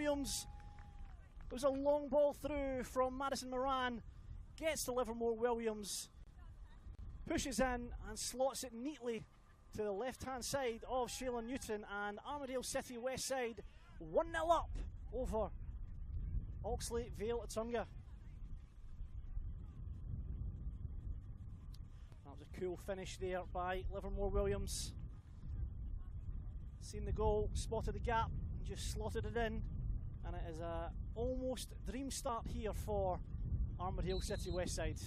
Williams. It was a long ball through from Madison Moran. Gets to Livermore Williams. Pushes in and slots it neatly to the left-hand side of Sheila Newton, and Armidale City Westside 1-0 up over Oxley Vale Attunga. That was a cool finish there by Livermore Williams. Seen the goal, spotted the gap, and just slotted it in, and it is a almost dream start here for Armidale City Westside.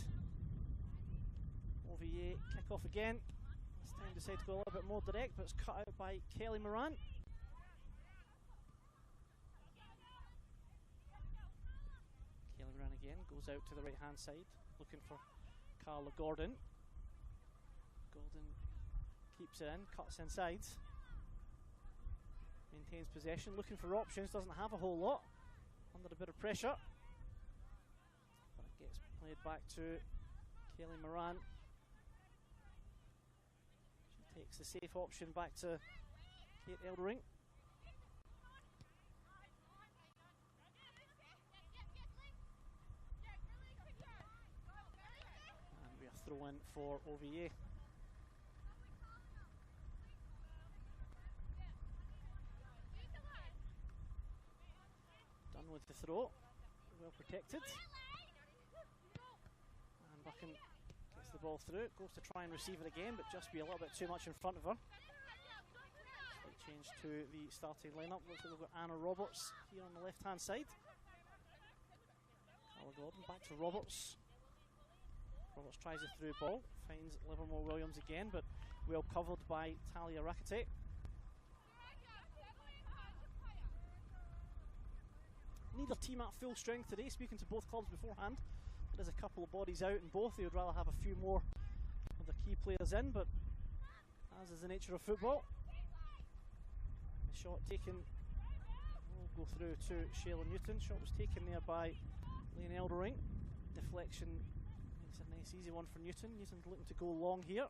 OVA kick off again. This time decide to go a little bit more direct, but it's cut out by Kelly Moran. Kelly Moran again goes out to the right hand side, looking for Carla Gordon. Gordon keeps it in, cuts inside, maintains possession, looking for options, doesn't have a whole lot, under a bit of pressure, but it gets played back to Kelly Moran. Takes the safe option back to Kate Eldering. And we are throw-in for OVA. Done with the throw. Well protected. And Buchan gets the ball through, goes to try and receive it again, but just be a little bit too much in front of her. Slight change to the starting lineup. Looks like we've got Anna Roberts here on the left hand side. Carla Gordon back to Roberts. Roberts tries a through ball, finds Livermore Williams again, but well covered by Talia Rakate. Neither team at full strength today, speaking to both clubs beforehand. There's a couple of bodies out in both. They would rather have a few more of the key players in, but as is the nature of football. The shot taken will go through to Sheila Newton. Shot was taken there by Lane Eldering. Deflection makes a nice easy one for Newton. Newton's looking to go long here.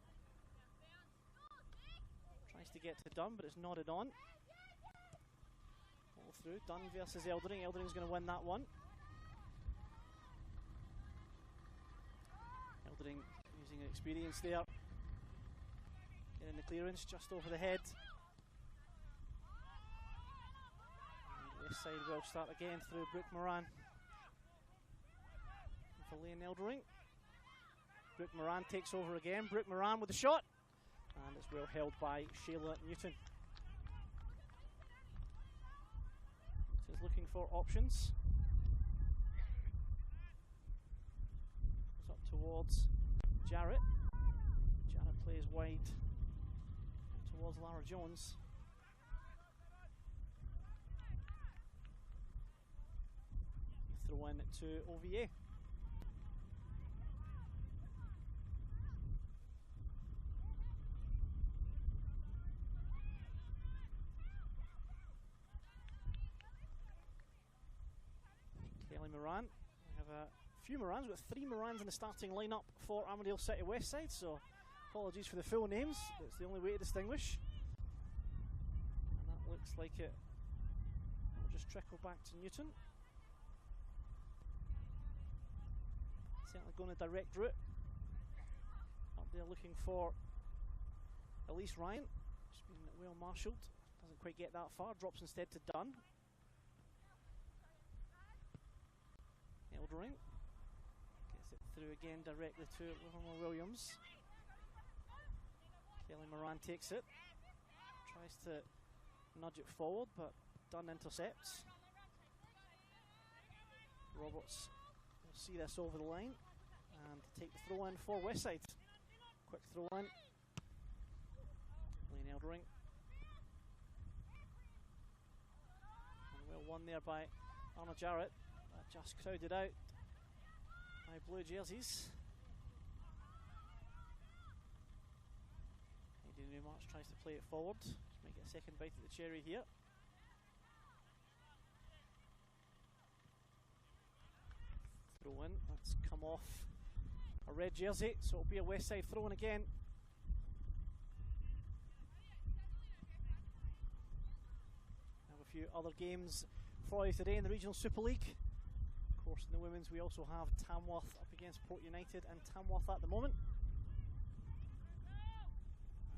Tries to get to Dunn, but it's nodded on. Ball through. Dunn versus Eldering. Eldering's going to win that one. Eldering using an experience there. Getting the clearance just over the head. And Westside will start again through Brooke Moran. And for Lane Eldering. Brooke Moran takes over again. Brooke Moran with the shot. And it's well held by Sheila Newton. She's looking for options. Goes up towards Jarrett. Jarrett plays wide towards Lara Jones. You throw in to OVA. Kelly Moran. We have a few Morans. We've got 3 Morans in the starting lineup for Armidale City Westside, so apologies for the full names. It's the only way to distinguish. And that looks like it will just trickle back to Newton. Certainly going a direct route. Up there looking for Elise Ryan. Just been well marshalled. Doesn't quite get that far. Drops instead to Dunn. Eldering gets it through again directly to Livermore Williams. Kelly Moran takes it, tries to nudge it forward, but Dunn intercepts. Roberts will see this over the line and take the throw in for Westside. Quick throw in. Lane Eldering. And well won there by Anna Jarrett. Just crowded out by blue jerseys. Aidan Newmarch tries to play it forward. Just might get a second bite at the cherry here. Throw in, that's come off a red jersey, so it'll be a Westside throw in again. Have a few other games for you today in the Regional Super League. Of course, in the women's, we also have Tamworth up against Port United and Tamworth at the moment.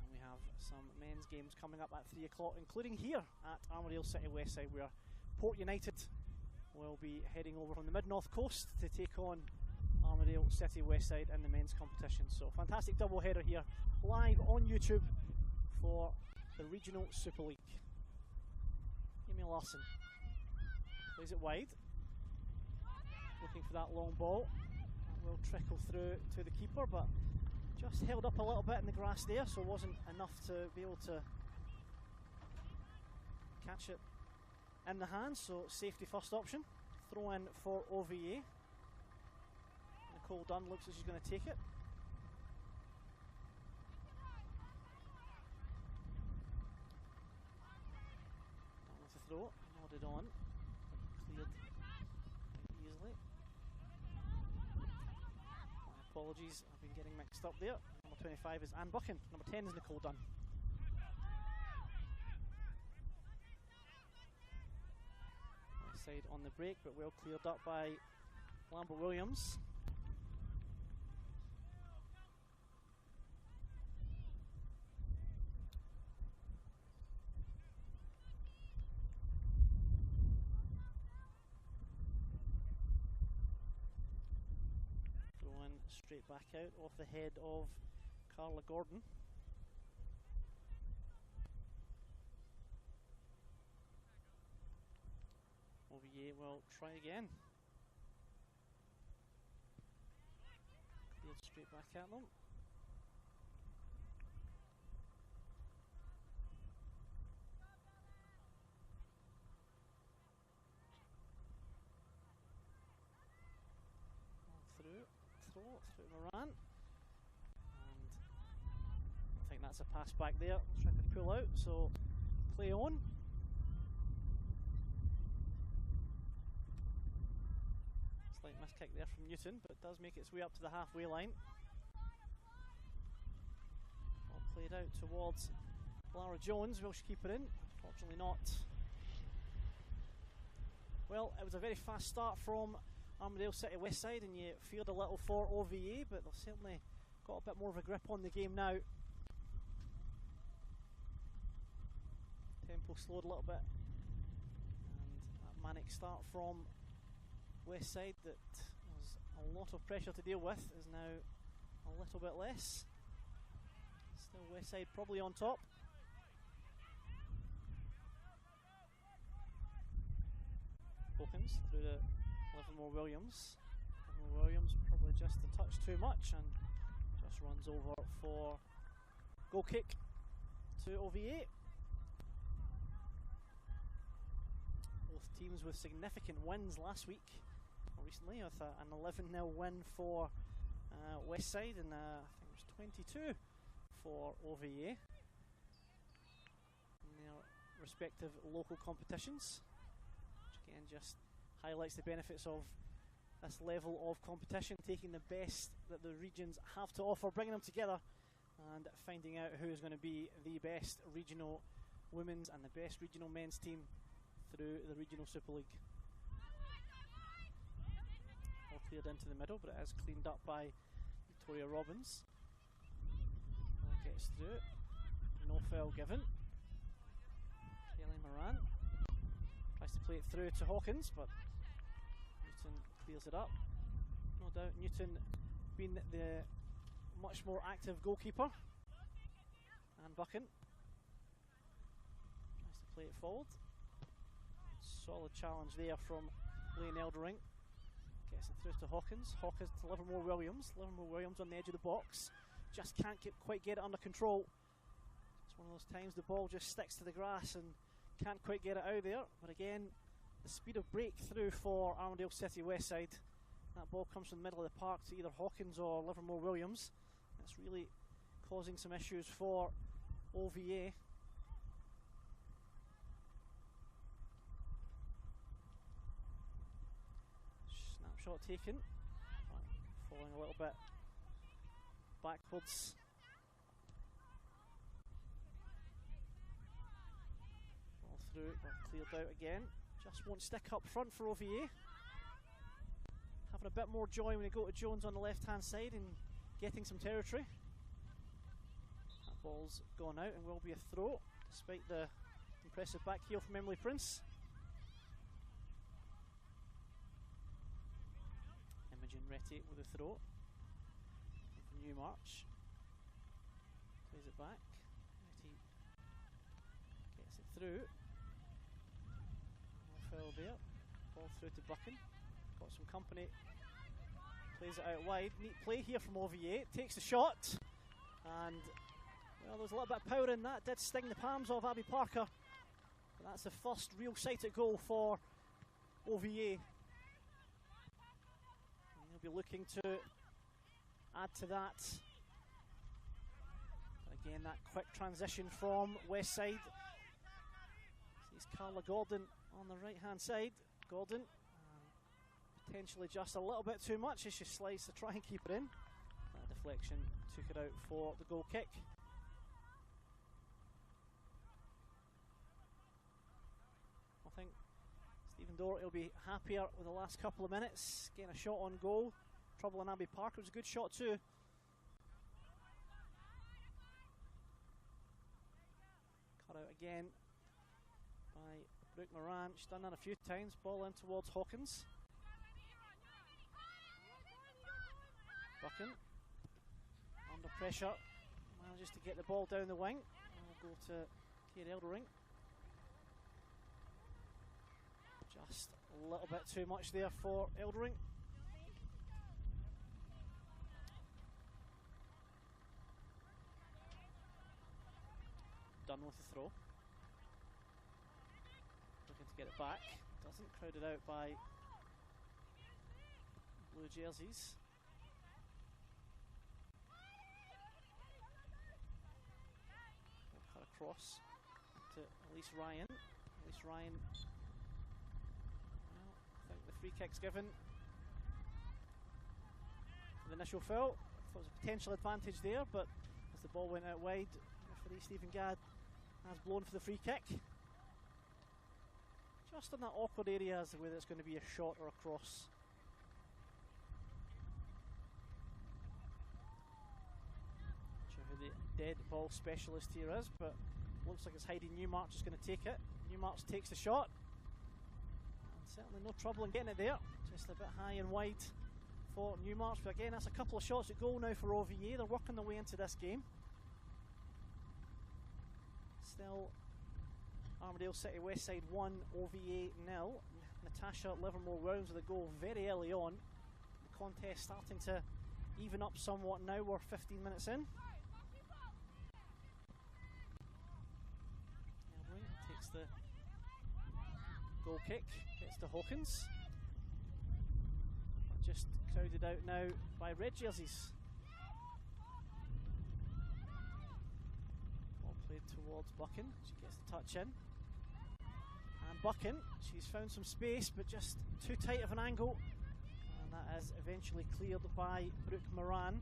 And we have some men's games coming up at 3 o'clock, including here at Armidale City Westside, where Port United will be heading over from the mid-north coast to take on Armidale City Westside in the men's competition. So fantastic double header here, live on YouTube for the Regional Super League. Emil Larson plays it wide, looking for that long ball. That will trickle through to the keeper, but just held up a little bit in the grass there, so wasn't enough to be able to catch it in the hands. So safety first option, throw in for OVA. Nicole Dunn looks as she's going to take it. Down with the throw, nodded on, cleared easily. My apologies, I've been getting mixed up there. Number 25 is Anne Buchan, number 10 is Nicole Dunn. Westside on the break, but well cleared up by Lambert Williams. Straight back out off the head of Carla Gordon. OVA will try again. Cleared straight back at them. Through Moran, and I think that's a pass back there. Trying to pull out, so play on. Slight miss kick there from Newton, but it does make its way up to the halfway line. All played out towards Lara Jones. Will she keep it in? Unfortunately not. Well, it was a very fast start from Armidale City Westside, and you feared a little for OVA, but they've certainly got a bit more of a grip on the game now. Tempo slowed a little bit, and that manic start from Westside that was a lot of pressure to deal with is now a little bit less. Still Westside probably on top. Hawkins through to Livermore Williams. Livermore Williams probably just a touch too much and just runs over for goal kick to OVA. Both teams with significant wins last week, or recently, with an 11-0 win for Westside, and I think it was 22 for OVA in their respective local competitions, which again just highlights the benefits of this level of competition, taking the best that the regions have to offer, bringing them together and finding out who is going to be the best regional women's and the best regional men's team through the Regional Super League. All cleared into the middle, but it is cleaned up by Victoria Robbins. Ball gets through, no foul given. Kelly Moran tries to play it through to Hawkins, but Newton clears it up. No doubt Newton being the much more active goalkeeper. And Buchan tries to play it forward. Solid challenge there from Lane Eldering. Gets it through to Hawkins. Hawkins to Livermore Williams. Livermore Williams on the edge of the box. Just can't quite get it under control. It's one of those times the ball just sticks to the grass and can't quite get it out there. But again, the speed of breakthrough for Armidale City Westside. That ball comes from the middle of the park to either Hawkins or Livermore Williams. That's really causing some issues for OVA. Snapshot taken. Falling a little bit backwards. Ball through, but cleared out again. Just won't stick up front for OVA. Having a bit more joy when they go to Jones on the left-hand side and getting some territory. That ball's gone out and will be a throw, despite the impressive back heel from Emily Prince. Imogen Retty with a throw. From Newmarch. Plays it back. Retty gets it through. No foul there. Ball through to Buchan. Got some company. Plays it out wide. Neat play here from OVA. Takes the shot. And, well, there's a little bit of power in that. Did sting the palms of Abby Parker. But that's the first real sighted goal for OVA. And they'll be looking to add to that. But again, that quick transition from Westside. Sees Carla Gordon on the right hand side. Gordon. Potentially just a little bit too much as she slides to try and keep it in. That deflection took it out for the goal kick. I think Stephen Doherty will be happier with the last couple of minutes. Getting a shot on goal. Trouble on Abby Parker. It was a good shot too. Cut out again by Brooke Moran. She's done that a few times. Ball in towards Hawkins. Buchan under pressure, manages to get the ball down the wing. We'll go to Kate Eldering. Just a little bit too much there for Eldering. Done with the throw. Looking to get it back. Doesn't, crowded out by blue jerseys. Cross to Elise Ryan. Elise Ryan, well, I think the free kick's given for the initial foul. Thought there was a potential advantage there, but as the ball went out wide, referee Stephen Gadd has blown for the free kick. Just in that awkward area as to whether it's going to be a shot or a cross. The dead ball specialist here is, but looks like it's Heidi Newmarch is going to take it. Newmarch takes the shot, and certainly no trouble in getting it there. Just a bit high and wide for Newmarch, but again, that's a couple of shots at goal now for OVA. They're working their way into this game. Still, Armidale City Westside 1, OVA 0. Natasha Livermore rounds with a goal very early on. The contest starting to even up somewhat now. We're 15 minutes in. Takes the goal kick, gets to Hawkins. Just crowded out now by red jerseys. Ball played towards Buchan. She gets the touch in. And Buchan, she's found some space, but just too tight of an angle. And that is eventually cleared by Brooke Moran.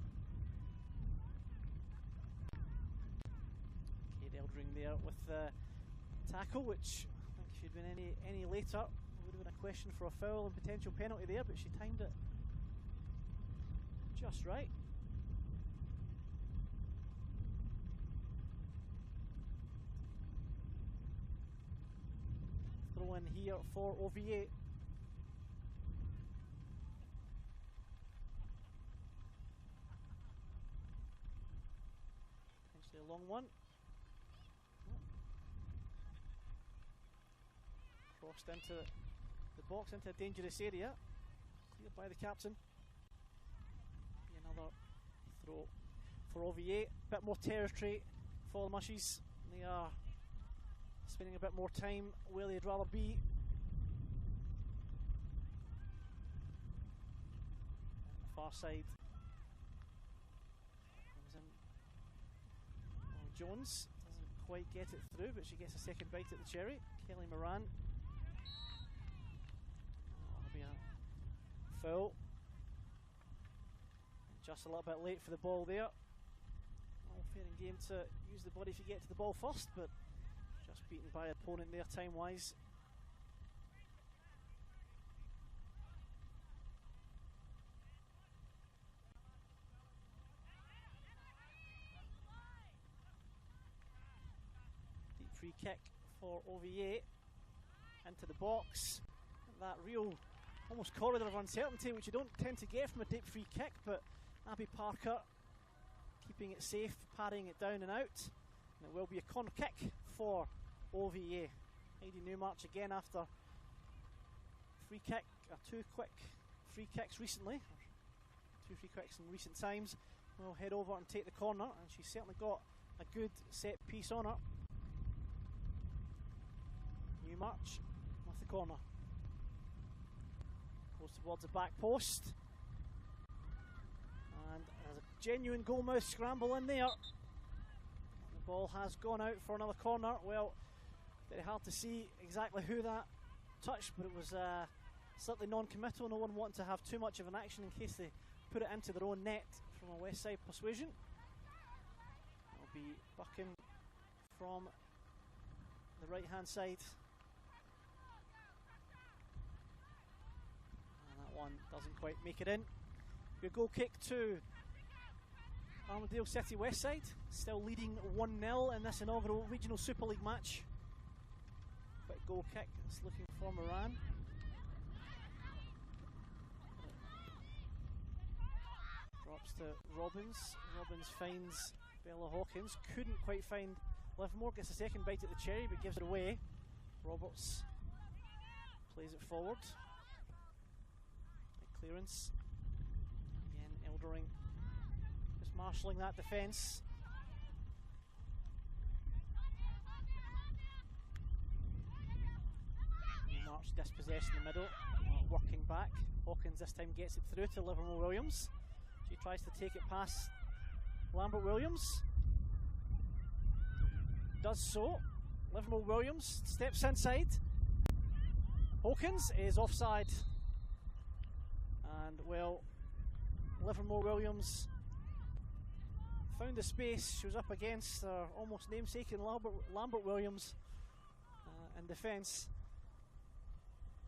Kate Eldering there with the tackle, which I think if she'd been any later, it would have been a question for a foul and potential penalty there, but she timed it just right. Throw in here for OVA. Potentially a long one. Crossed into the box, into a dangerous area. Cleared by the captain. Be another throw for OVA. Bit more territory for the Mushies. They are spending a bit more time where they'd rather be. On the far side comes in Jones. Doesn't quite get it through, but she gets a second bite at the cherry. Kelly Moran. Foul. Just a little bit late for the ball there. All fair and game to use the body if you get to the ball first, but just beaten by opponent there time wise. free kick for OVA into the box. That real almost corridor of uncertainty, which you don't tend to get from a deep free kick, but Abby Parker keeping it safe, parrying it down and out. And it will be a corner kick for OVA. Heidi Newmarch again after free kick, two quick free kicks recently, two free kicks in recent times. We'll head over and take the corner, and she's certainly got a good set piece on her. Newmarch with the corner. Goes towards the back post. And there's a genuine goalmouth scramble in there. The ball has gone out for another corner. Well, very hard to see exactly who that touched, but it was slightly non-committal. No one wanted to have too much of an action in case they put it into their own net from a Westside persuasion. It'll be Buchan from the right hand side. And that one doesn't quite make it in. Good goal kick to Armidale City Westside, still leading 1-0 in this inaugural Regional Super League match. Quick goal kick, it's looking for Moran. Drops to Robbins. Robbins finds Bella Hawkins. Couldn't quite find Livermore. Gets a second bite at the cherry, but gives it away. Roberts plays it forward. Good clearance. Again, Eldering just marshalling that defence. March dispossessed in the middle, working back. Hawkins this time gets it through to Livermore Williams. She tries to take it past Lambert Williams. Does so. Livermore Williams steps inside. Hawkins is offside. And well, Livermore Williams found the space. She was up against her almost namesake in Lambert Williams in defence.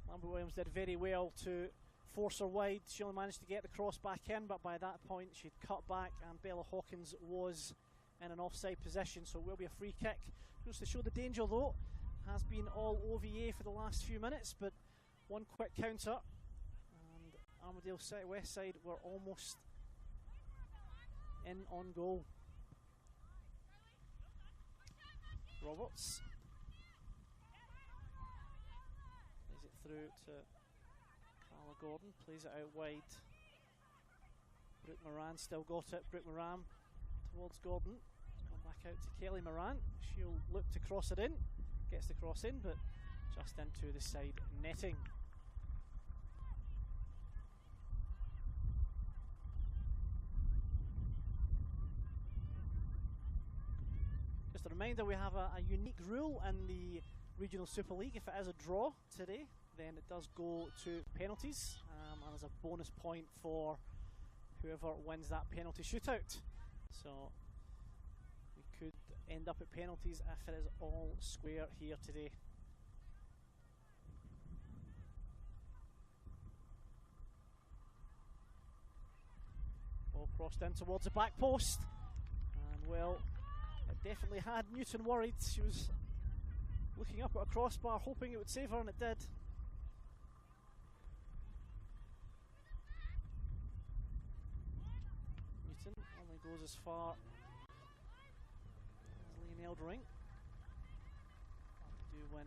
Lambert Williams did very well to force her wide. She only managed to get the cross back in, but by that point she'd cut back and Bella Hawkins was in an offside position, so it will be a free kick. Just to show the danger though, has been all OVA for the last few minutes, but one quick counter and Armidale City Westside were almost in on goal. Roberts plays it through to Carla Gordon, plays it out wide. Brooke Moran still got it. Brooke Moran towards Gordon. Gone back out to Kelly Moran. She'll look to cross it in. Gets the cross in, but just into the side netting. Just a reminder, we have a unique rule in the Regional Super League. If it is a draw today, then it does go to penalties, and there's a bonus point for whoever wins that penalty shootout. So we could end up at penalties if it is all square here today. Ball crossed in towards the back post, and well, it definitely had Newton worried. She was looking up at a crossbar hoping it would save her, and it did. Newton only goes as far as Liam Eldering. Do win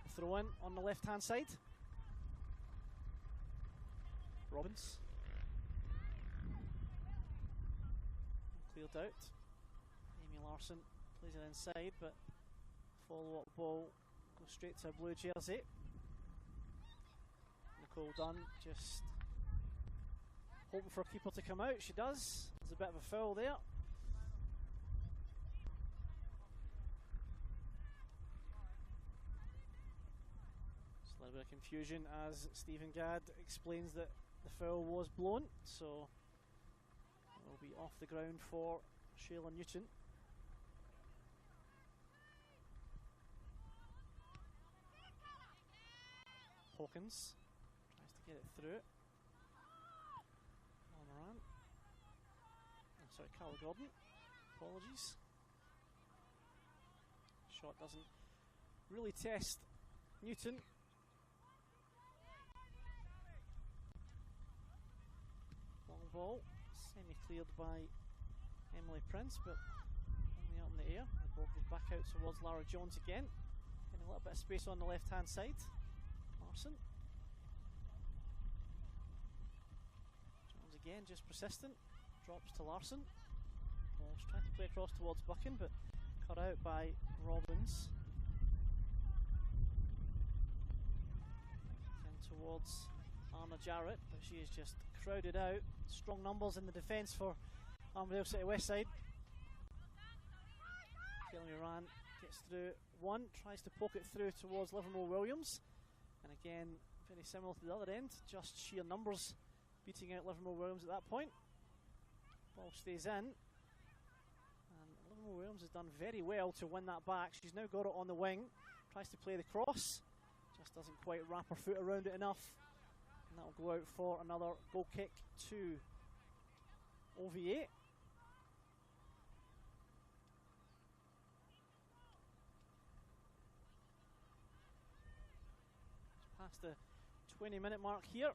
the throw in on the left hand side. Robbins cleared out. Amy Larson plays it inside, but follow-up ball goes straight to a blue jersey. Nicole Dunn just hoping for a keeper to come out. She does. There's a bit of a foul there. Just a little bit of confusion as Stephen Gadd explains that the foul was blown, so it will be off the ground for Shayla Newton. Hawkins tries to get it through. Moran. Sorry, Carla Gordon. Apologies. Shot doesn't really test Newton. Long ball, semi-cleared by Emily Prince, but only up in the air. The ball goes back out towards Lara Jones again. Getting a little bit of space on the left-hand side. Larson. Jones again, just persistent. Drops to Larson. Ball's trying to play across towards Buchan, but cut out by Robbins. And towards Anna Jarrett, but she is just crowded out. Strong numbers in the defence for Armidale City Westside. Kaylee Moran gets through one, tries to poke it through towards Livermore Williams, and again very similar to the other end, just sheer numbers beating out Livermore Williams at that point. Ball stays in, and Livermore Williams has done very well to win that back. She's now got it on the wing, tries to play the cross, just doesn't quite wrap her foot around it enough, and that will go out for another goal kick to OVA. Past the 20-minute mark here.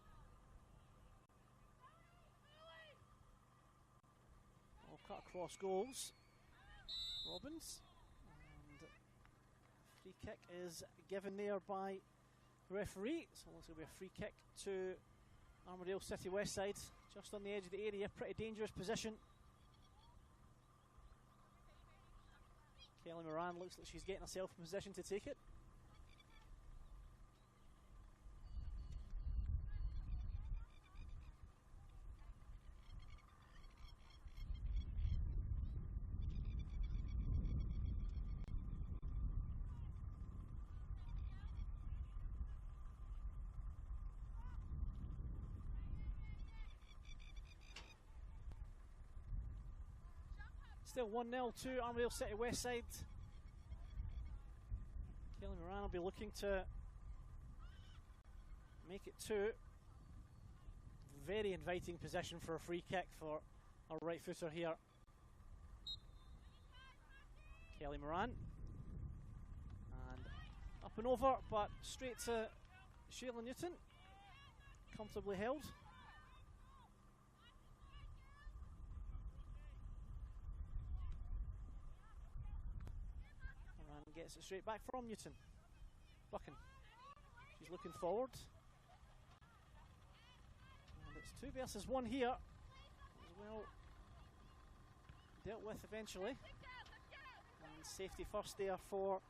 All cut across goals. Robbins. And free kick is given there by the referee. So it's going to be a free kick to Armidale City Westside. Just on the edge of the area. Pretty dangerous position. Kelly Moran looks like she's getting herself in position to take it. Still 1-0 to Armidale City Westside. Kelly Moran will be looking to make it 2. Very inviting position for a free kick for our right footer here. Kelly Moran. And up and over, but straight to Sheila Newton. Comfortably held. Gets it straight back from Newton. Buchan. She's looking forward. And it's 2 versus 1 here. As well dealt with eventually. And safety first there for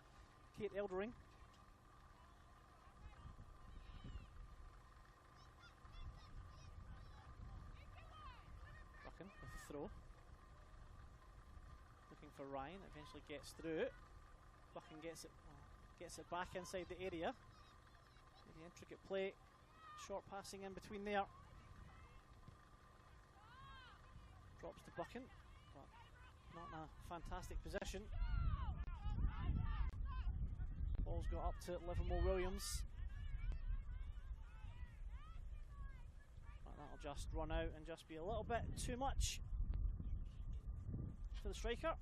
Kate Eldering. Buchan with the throw. Looking for Ryan. Eventually gets through it. Buchan gets it back inside the area. The intricate play, short passing in between there. Drops to Buchan, but not in a fantastic position. Ball's got up to Livermore Williams. But that'll just run out and just be a little bit too much for the striker.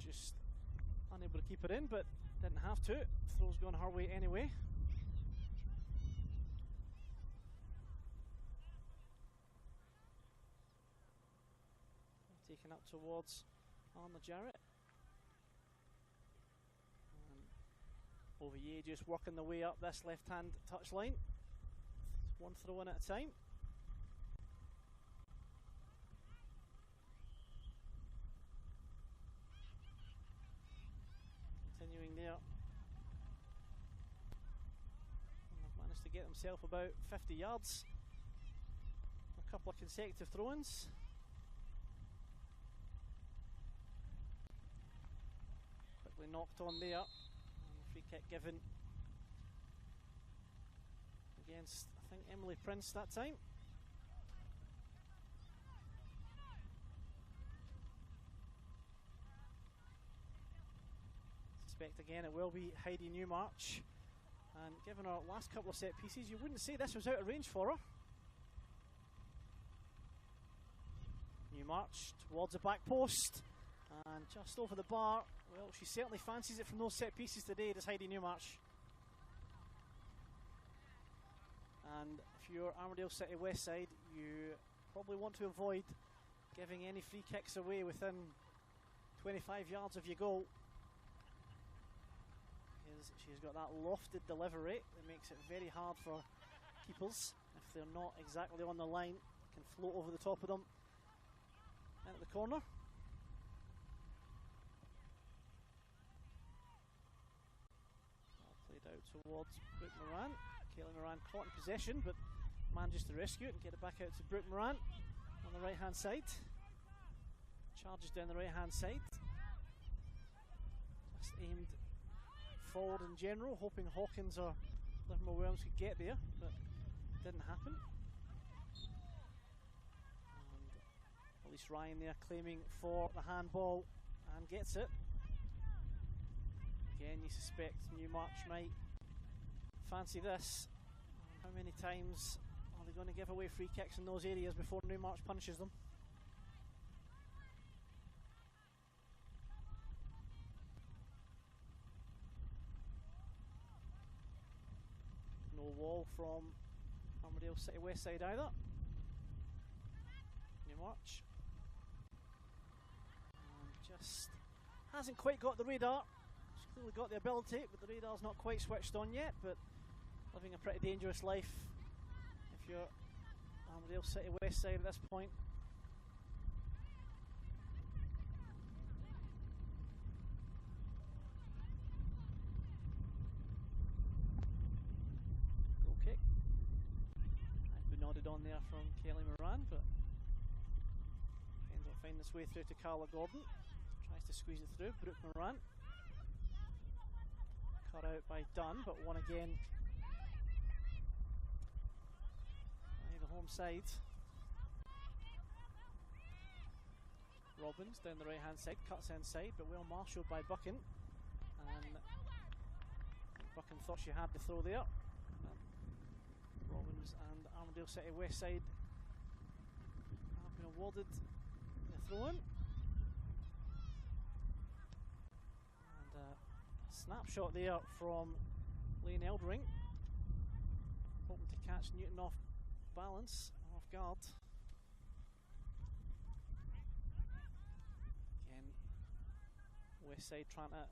Just unable to keep it in, but didn't have to. Throw's gone her way anyway. Taken up towards Anna Jarrett. OVA just working the way up this left-hand touchline. One throw in at a time. Continuing there. And they've managed to get themselves about 50 yards. A couple of consecutive throw-ins. Quickly knocked on there. And free kick given against, I think, Emily Prince that time. suspect again it will be Heidi Newmarch. And given her last couple of set pieces, you wouldn't say this was out of range for her. Newmarch towards the back post. And just over the bar. Well, she certainly fancies it from those set pieces today, does Heidi Newmarch. And if you're Armidale City Westside, you probably want to avoid giving any free kicks away within 25 yards of your goal. She's got that lofted delivery that makes it very hard for keepers. If they're not exactly on the line, can float over the top of them into the corner. Played out towards Brooke Moran. Kaylee Moran caught in possession, but manages to rescue it and get it back out to Brooke Moran on the right hand side. Charges down the right hand side. Just aimed forward in general, hoping Hawkins or Livermore Williams could get there, but didn't happen. And at least Ryan there claiming for the handball and gets it. Again, you suspect Newmarch might fancy this. How many times are they going to give away free kicks in those areas before Newmarch punishes them? No wall from Armidale City Westside either. Newmarch. And just hasn't quite got the radar. She's clearly got the ability, but the radar's not quite switched on yet. But living a pretty dangerous life if you're Armidale City Westside at this point. Goal kick. Has been nodded on there from Kaylee Moran, but ends up finding its way through to Carla Gordon. Tries to squeeze it through. Brooke Moran. Cut out by Dunn, but won again. The home side. Robbins down the right hand side, cuts inside, but well marshalled by Buchan. And Buchan thought she had the throw there. Robbins and Armidale City Westside have been awarded the throw in. And a snapshot there from Lane Eldring, hoping to catch Newton off balance, off guard. Again, Westside trying to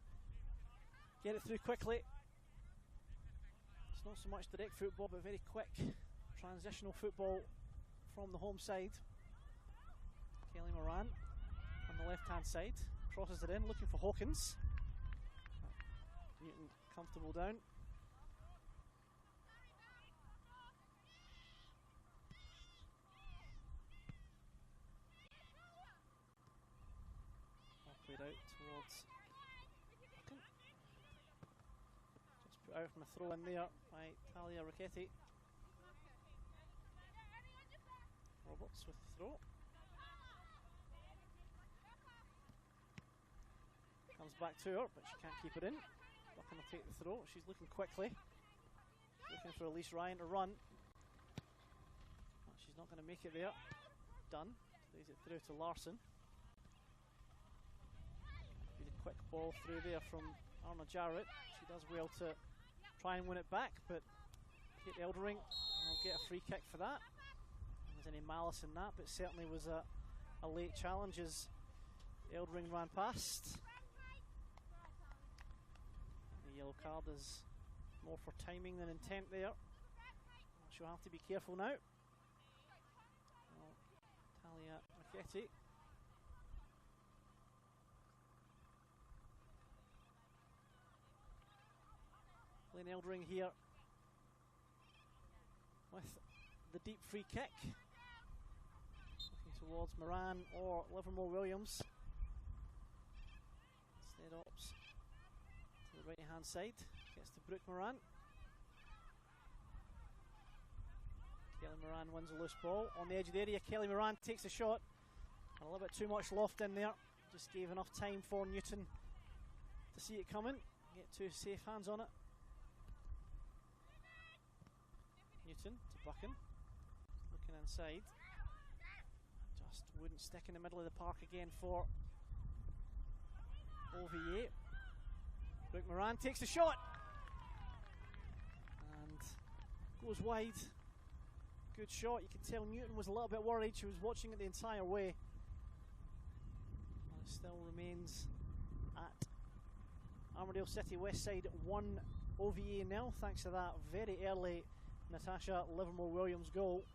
get it through quickly. It's not so much direct football, but very quick transitional football from the home side. Kaylee Moran on the left hand side, crosses it in, looking for Hawkins. Newton comfortable down. Played out towards Buchan. Just put out from a throw in there by Talia Ricchetti. Roberts with the throw. Comes back to her, but she can't keep it in. Buchan will take the throw. She's looking quickly. Looking for Elise Ryan to run. But she's not going to make it there. Dunn plays it through to Larson. Quick ball through there from Arna Jarrett. She does well to try and win it back, but Kate Eldering will get a free kick for that. If there's any malice in that, but certainly was a late challenge as Eldering ran past. The yellow card is more for timing than intent there. She'll have to be careful now. Well, Talia Ricchetti. Lane Eldring here with the deep free kick. Looking towards Moran or Livermore Williams. Instead opts to the right hand side. Gets to Brooke Moran. Kelly Moran wins a loose ball. On the edge of the area, Kelly Moran takes a shot. And a little bit too much loft in there. Just gave enough time for Newton to see it coming. get two safe hands on it. Newton to Buchan, looking inside. Just wouldn't stick in the middle of the park again for OVA. Brooke Moran takes the shot and goes wide. Good shot. You can tell Newton was a little bit worried. She was watching it the entire way. And it still remains at Armidale City Westside 1, OVA 0, thanks to that very early Natasha Livermore-Williams goal.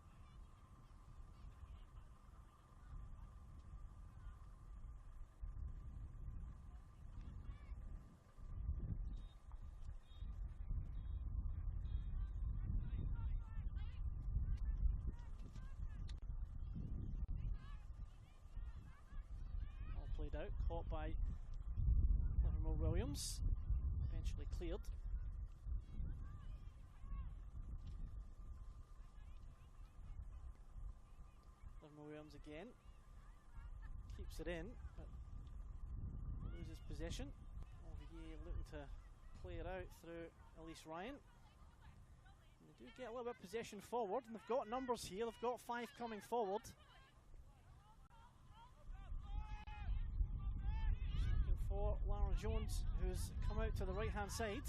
All played out, caught by Livermore-Williams, eventually cleared. Livermore-Williams again, keeps it in, but loses possession. OVA looking to play it out through Elise Ryan. And they do get a little bit of possession forward, and they've got numbers here. They've got 5 coming forward. Looking for Lara Jones, who's come out to the right hand side.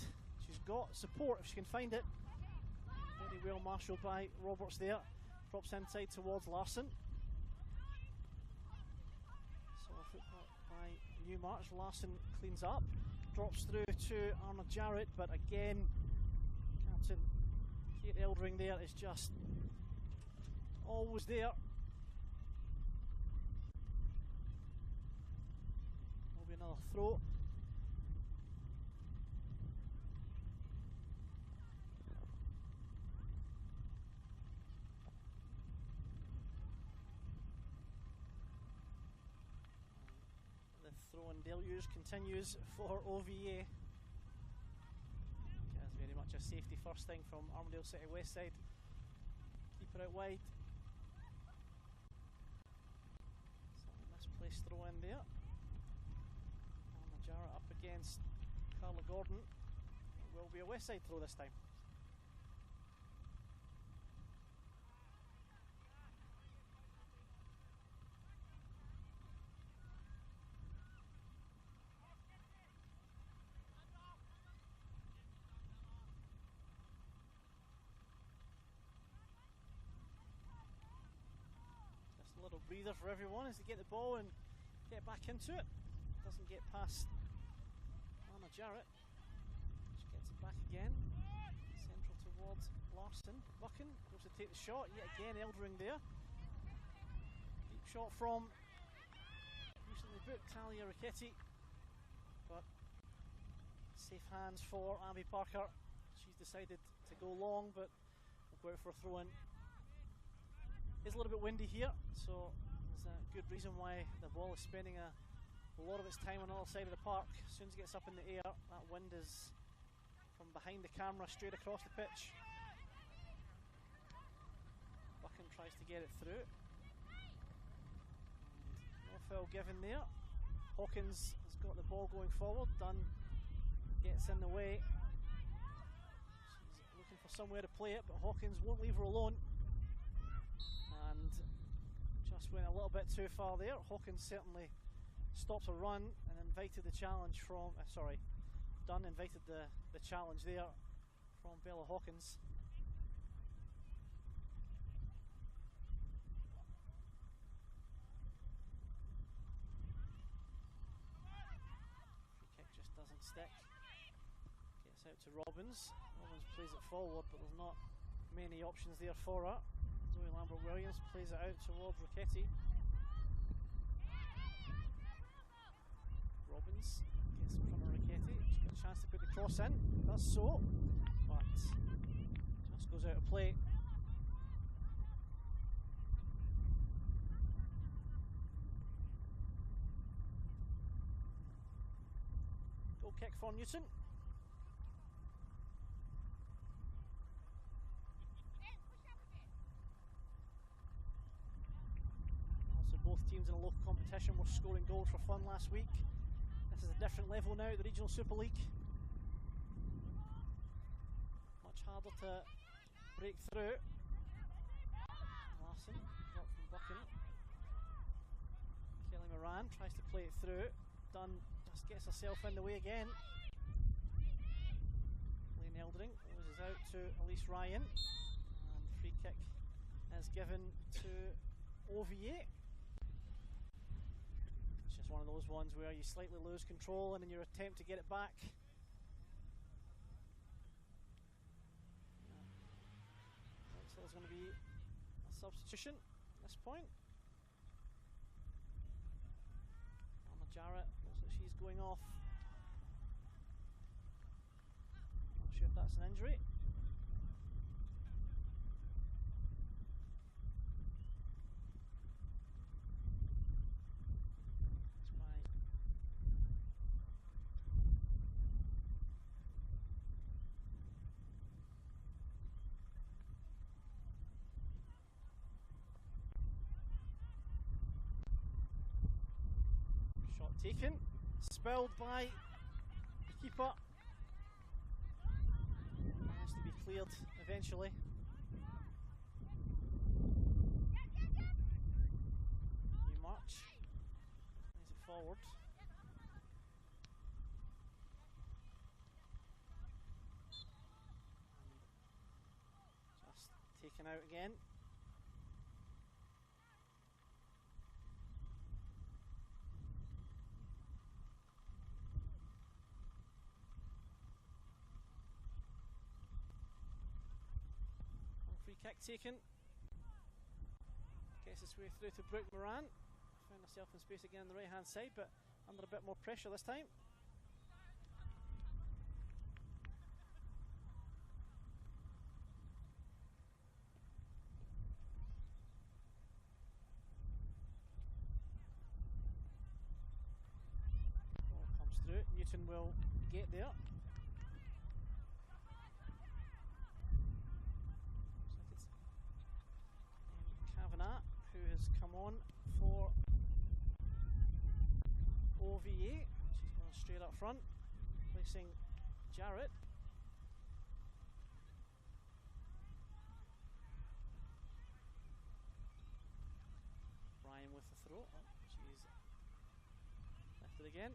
She's got support if she can find it. Very well marshalled by Roberts there. Drops inside towards Larson. So a football by Newmarch. Larson cleans up, drops through to Anna Jarrett, but again, Captain Kate Eldring there is just always there. Will be another throw. Throw and deluge continues for OVA. That's very much a safety first thing from Armidale City Westside. Keep it out wide. Some misplaced throw in there. Jarrett up against Carla Gordon. It will be a Westside throw this time. Little breather for everyone as they get the ball and get back into it. Doesn't get past Anna Jarrett. She gets it back again. Central towards Larson. Buchan goes to take the shot. Yet again Eldring there. Deep shot from recently booked Talia Ricchetti. But safe hands for Abby Parker. She's decided to go long, but we'll go out for a throw in. It's a little bit windy here, so there's a good reason why the ball is spending a lot of its time on the other side of the park. As soon as it gets up in the air, that wind is from behind the camera straight across the pitch. Buchan tries to get it through. No foul given there. Hawkins has got the ball going forward. Dunn gets in the way. She's looking for somewhere to play it, but Hawkins won't leave her alone. And just went a little bit too far there. Hawkins certainly stopped a run and invited the challenge from, Dunn invited the challenge there from Bella Hawkins. Free kick just doesn't stick. Gets out to Robbins. Robbins plays it forward, but there's not many options there for her. Zoe Lambert-Williams plays it out towards Ricchetti. Robbins gets in front of Ricchetti. She's got a chance to put the cross in. Does so, but just goes out of play. Goal kick for Newton. Both teams in a local competition were scoring goals for fun last week. This is a different level now, the Regional Super League. much harder to break through. Larson, drop from Buchan. Kelly Moran tries to play it through. Dunn just gets herself in the way again. Lane Eldring loses out to Elise Ryan. And free kick is given to OVA. It's just one of those ones where you slightly lose control and in your attempt to get it back. So there's going to be a substitution at this point. Anna Jarrett looks like she's going off. Not sure if that's an injury. Shot taken, spilled by the keeper. Managed to be cleared eventually. New March plays it forward. Just taken out again. Free kick taken. Gets its way through to Brooke Moran. Found herself in space again on the right hand side, but under a bit more pressure this time. Ball comes through. Newton will get there. Who has come on for OVA. She's going straight up front, placing Jarrett. Brian with the throw. Oh, she's lifted again.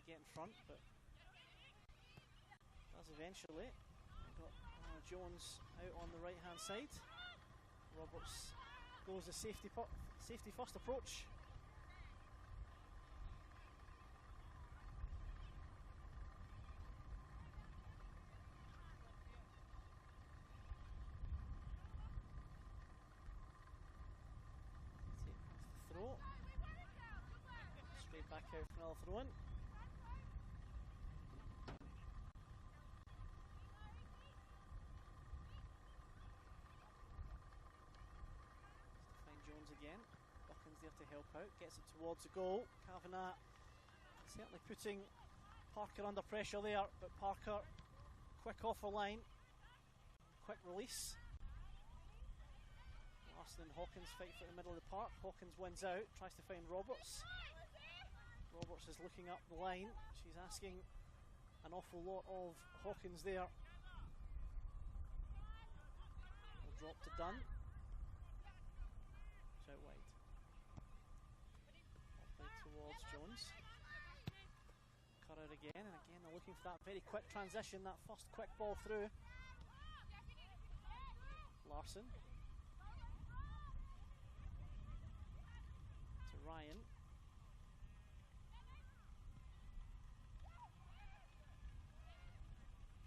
Get in front, but does eventually. We've got Jones out on the right hand side. Roberts goes the safety first approach. Take the throw. Straight back out for another throw in. Again, Buchan's there to help out, gets it towards the goal. Kavanagh certainly putting Parker under pressure there, but Parker quick off the line, quick release. Larson and Hawkins fight for the middle of the park. Hawkins wins out, tries to find Roberts. Roberts is looking up the line. She's asking an awful lot of Hawkins there. Will drop to Dunn. Out wide. Play towards Jones. Cut out again, and again they're looking for that very quick transition, that first quick ball through. Larson to Ryan.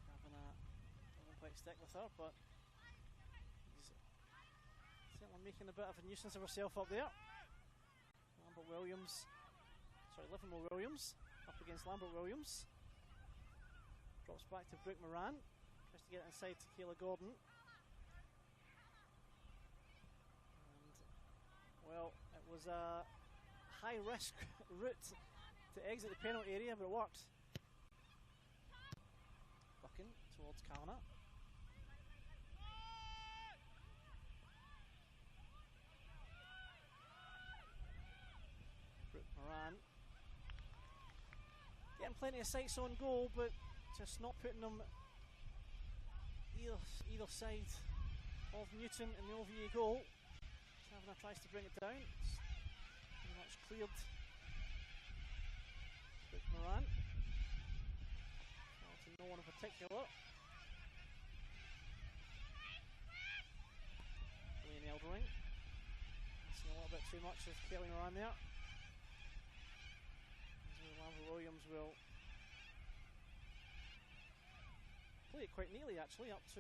Kavanagh doesn't quite stick with her, but certainly making a bit of a nuisance of herself up there. Livermore Williams up against Lambert Williams. Drops back to Brooke Moran. Tries to get it inside to Kayla Gordon. And, well, it was a high risk route to exit the penalty area, but it worked. Buchan towards Kavanagh. plenty of sights on goal, but just not putting them either side of Newton in the OVA goal. Kavanagh tries to bring it down. It's pretty much cleared. Luke Moran. Well, to no one in particular. Wayne Eldering. Missing a little bit too much of Kelly Moran there. Lambert Williams will play it quite neatly, actually, up to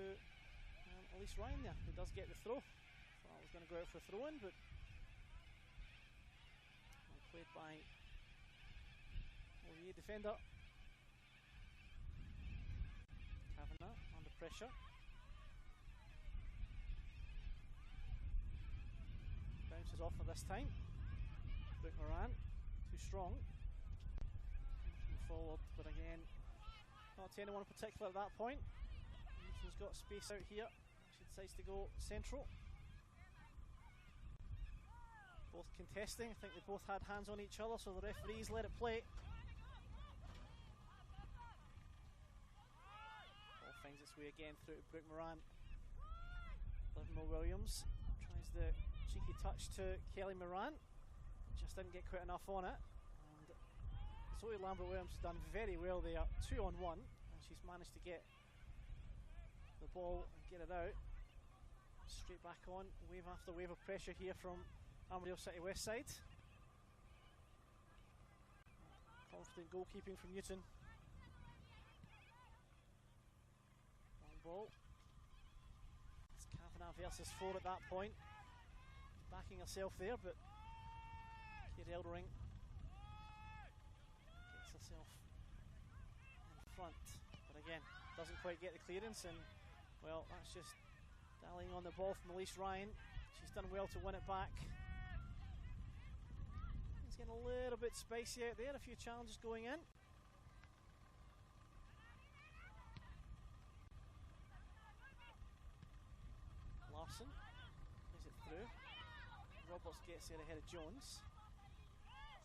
Elise Ryan there, who does get the throw. Thought I was going to go out for a throw in, but played by OVA defender. Kavanagh under pressure. Bounces off for this time. Brooke Moran, too strong. Forward, but again, not to anyone in particular at that point. Newton's got space out here. She decides to go central. Both contesting. I think they both had hands on each other, so the referees let it play. Ball finds its way again through to Brooke Moran. Livermore Williams tries the cheeky touch to Kelly Moran. Just didn't get quite enough on it. Zoe Lambert-Williams has done very well there, 2-on-1, and she's managed to get the ball and get it out. Straight back on, wave after wave of pressure here from Armidale City Westside. Confident goalkeeping from Newton. Long ball. It's Kavanagh versus 4 at that point. Backing herself there, but Katie Eldering herself in front, but again doesn't quite get the clearance, and well, that's just dallying on the ball from Elise Ryan. She's done well to win it back. It's getting a little bit spicy out there, a few challenges going in. Larson plays it through. Roberts gets there ahead of Jones.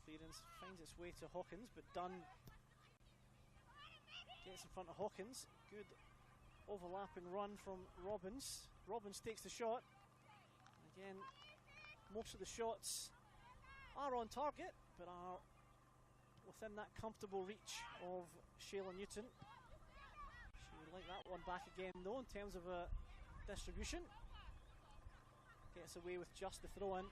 Clearance finds its way to Hawkins, but Dunn gets in front of Hawkins. Good overlapping run from Robbins. Robbins takes the shot. Again, most of the shots are on target, but are within that comfortable reach of Shayla Newton. She would like that one back again, though, in terms of a distribution. Gets away with just the throw in.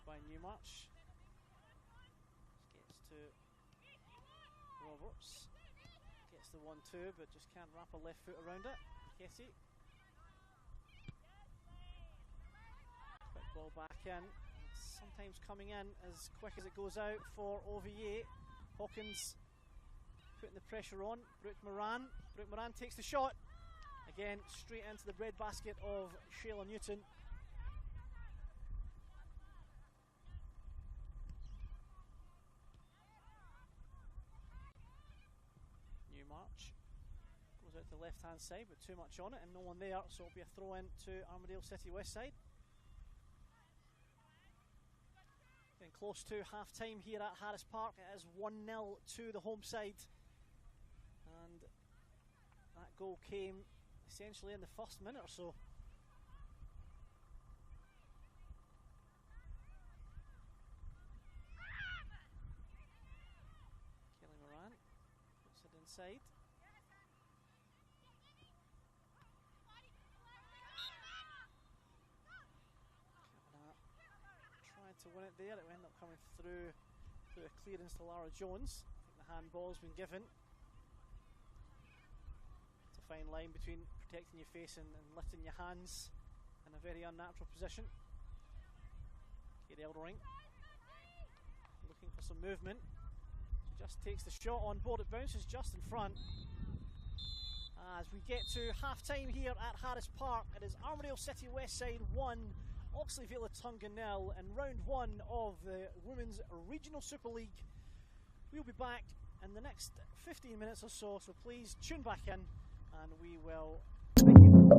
By Newmarch. Gets to Roberts. Gets the 1-2, but just can't wrap a left foot around it. Kessie. Quick ball back in. Sometimes coming in as quick as it goes out for OVA. Hawkins putting the pressure on. Brooke Moran. Brooke Moran takes the shot. Again, straight into the breadbasket of Shayla Newton. March goes out to the left hand side, but too much on it and no one there, so it'll be a throw in to Armidale City Westside. Getting close to half time here at Harris Park. It is 1-0 to the home side, and that goal came essentially in the first minute or so. Kelly Moran puts it inside. To win it there, it ended up coming through a clearance to Lara Jones. I think the handball's been given. It's a fine line between protecting your face and lifting your hands in a very unnatural position. Katie Eldering looking for some movement. She just takes the shot on board, it bounces just in front. As we get to half time here at Harris Park, it is Armidale City Westside 1, Oxley Vale Attunga 0 in round 1 of the Women's Regional Super League. We'll be back in the next 15 minutes or so please tune back in and we will begin.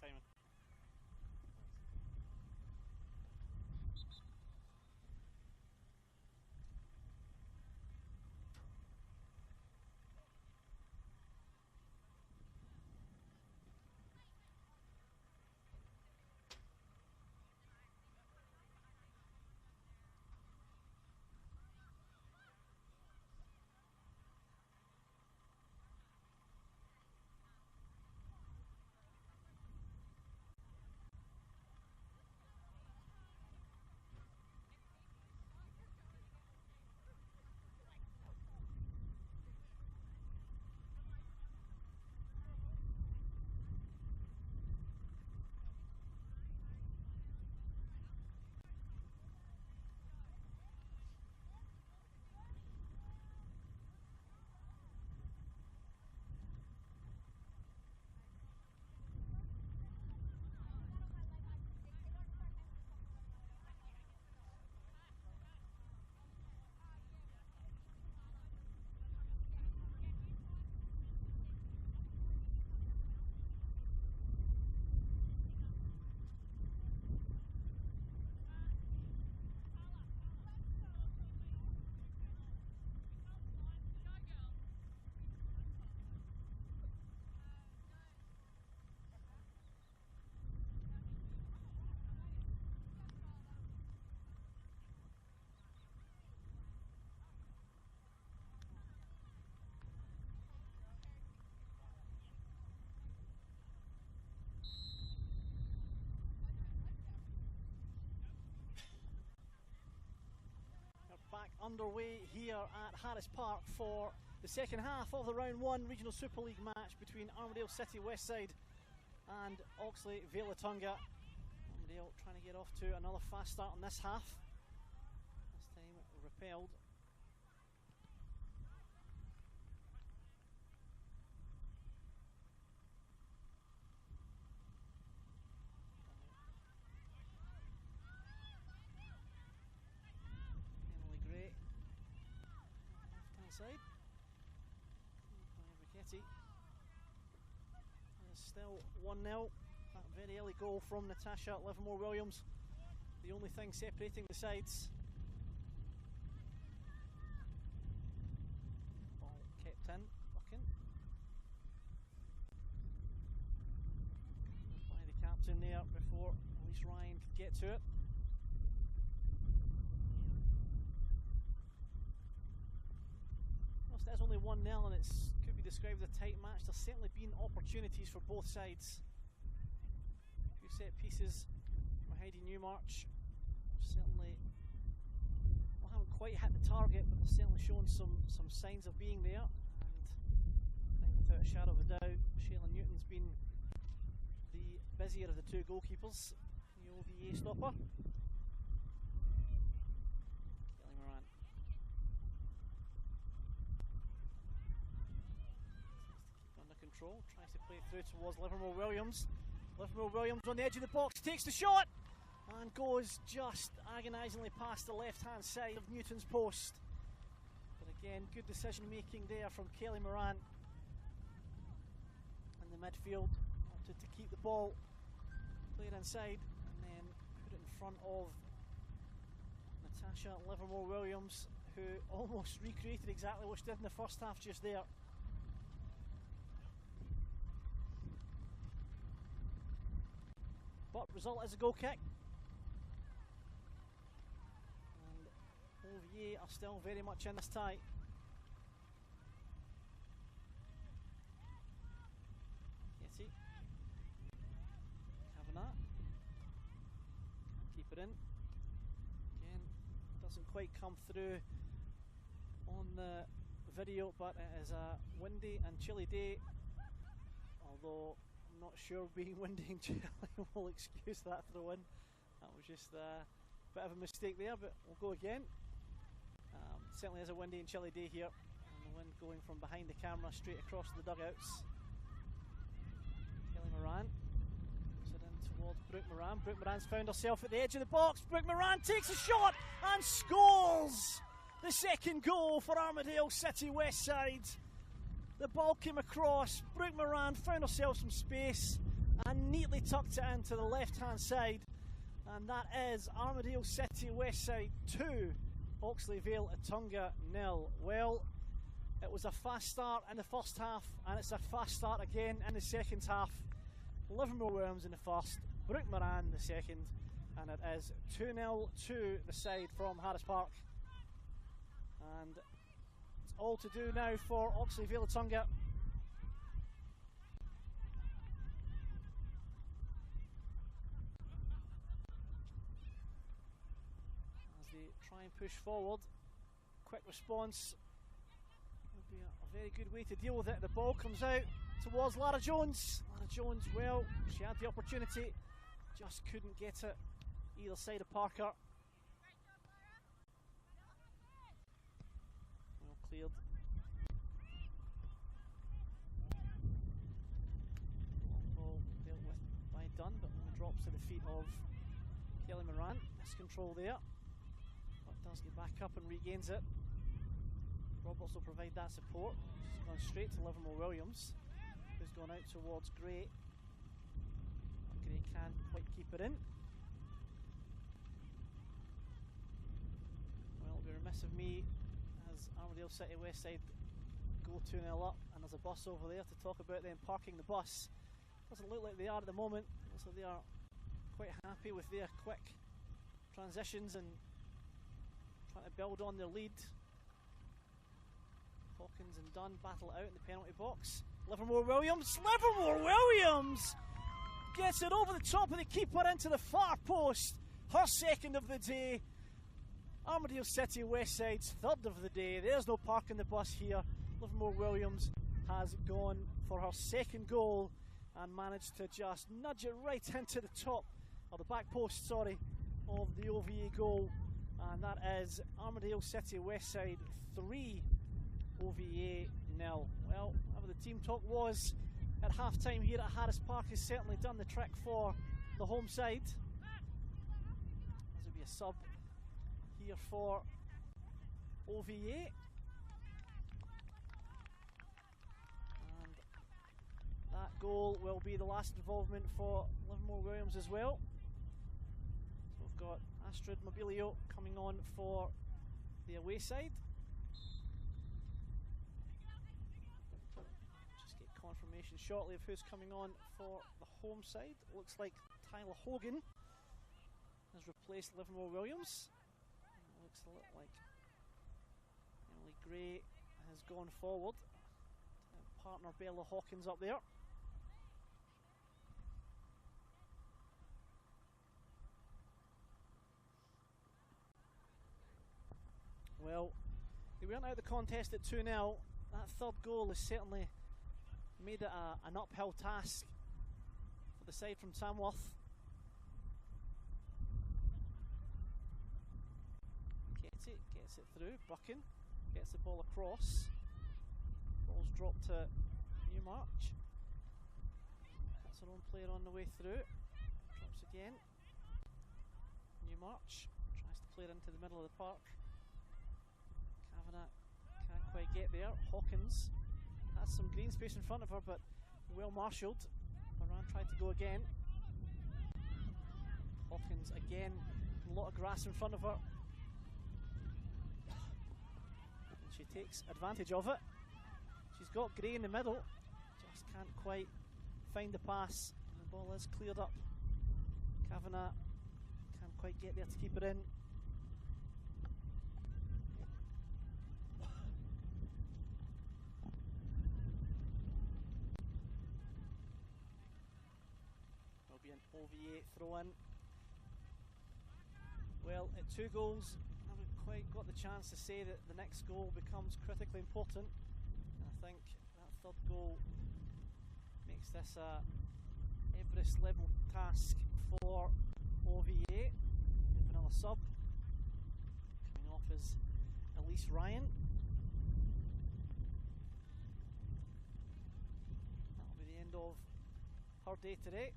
timing. Back underway here at Harris Park for the second half of the round one Regional Super League match between Armidale City Westside and Oxley Vale Attunga. Armidale trying to get off to another fast start in this half. This time repelled. Side. There's still 1-0. That very early goal from Natasha Livermore-Williams, the only thing separating the sides. Ball kept in, Buchan. By the captain there before Elise Ryan could get to it. There's only 1-0 and it could be described as a tight match. There's certainly been opportunities for both sides. A few set pieces from Heidi Newmarch. Certainly, well, haven't quite hit the target, but they're certainly shown some signs of being there. And I think without a shadow of a doubt, Shayla Newton's been the busier of the two goalkeepers. The OVA stopper. Tries to play it through towards Livermore-Williams. Livermore-Williams on the edge of the box, takes the shot and goes just agonisingly past the left-hand side of Newton's post. But again, good decision making there from Kelly Moran in the midfield. Wanted to keep the ball, play it inside and then put it in front of Natasha Livermore-Williams, who almost recreated exactly what she did in the first half just there. But result is a goal kick. And OVA are still very much in this tie. Yeti. Kavanagh. Keep it in. Again, doesn't quite come through on the video, but it is a windy and chilly day. Although I'm not sure being windy and chilly will excuse that throw in. That was just a bit of a mistake there, but we'll go again. Certainly is a windy and chilly day here, and the wind going from behind the camera straight across the dugouts. Kelly Moran puts it in towards Brooke Moran. Brooke Moran's found herself at the edge of the box. Brooke Moran takes a shot and scores the second goal for Armidale City Westside. The ball came across, Brooke Moran found herself some space and neatly tucked it into the left-hand side. And that is Armidale City Westside 2, Oxley Vale Attunga 0. Well, it was a fast start in the first half, and it's a fast start again in the second half. Livermore Williams in the first, Brooke Moran the second, and it is 2-0 to the side from Harris Park. And it's all to do now for Oxley Vale Attunga. As they try and push forward, quick response would be a very good way to deal with it. The ball comes out towards Lara Jones. Lara Jones, well, she had the opportunity, just couldn't get it either side of Parker. Well cleared. Long ball dealt with by Dunn, but only drops to the feet of Kelly Moran. Miscontrol there, but does get back up and regains it. Roberts will provide that support. She's gone straight to Livermore Williams, who's gone out towards Gray. Gray can't quite keep it in. Well, it'll be remiss of me as Armidale City Westside go 2-0 up, and there's a bus over there to talk about them parking the bus. Doesn't look like they are at the moment, so they are quite happy with their quick transitions and trying to build on their lead. Hawkins and Dunn battle out in the penalty box. Livermore Williams gets it over the top of the keeper into the far post. Her second of the day. Armidale City Westside's third of the day. There's no parking the bus here. Livermore Williams has gone for her second goal and managed to just nudge it right into the top, or the back post, sorry, of the OVA goal. And that is Armidale City Westside 3, OVA 0. Well, whatever the team talk was at half time here at Harris Park has certainly done the trick for the home side. This will be a sub here for OVA. And that goal will be the last involvement for Livermore Williams as well. So we've got Astrid Mobilio coming on for the away side. Just get confirmation shortly of who's coming on for the home side. Looks like Tyler Hogan has replaced Livermore Williams. It looks a little like Emily Gray has gone forward. Partner Bella Hawkins up there. Well, they went out the contest at 2-0. That third goal has certainly made it an uphill task for the side from Tamworth. Gets it through. Buchan gets the ball across. Ball's dropped to Newmarch. That's her own player on the way through. Drops again. Newmarch tries to play it into the middle of the park. Kavanagh can't quite get there. Hawkins has some green space in front of her, but well marshalled. Moran tried to go again. Hawkins again, a lot of grass in front of her. And she takes advantage of it. She's got Gray in the middle, just can't quite find the pass. And the ball is cleared up. Kavanagh can't quite get there to keep it in. There'll be an OVA throw in. Well, at 2 goals, I haven't quite got the chance to say that the next goal becomes critically important. I think that third goal makes this a Everest level task for OVA. With another sub coming off is Elise Ryan. That'll be the end of her day today.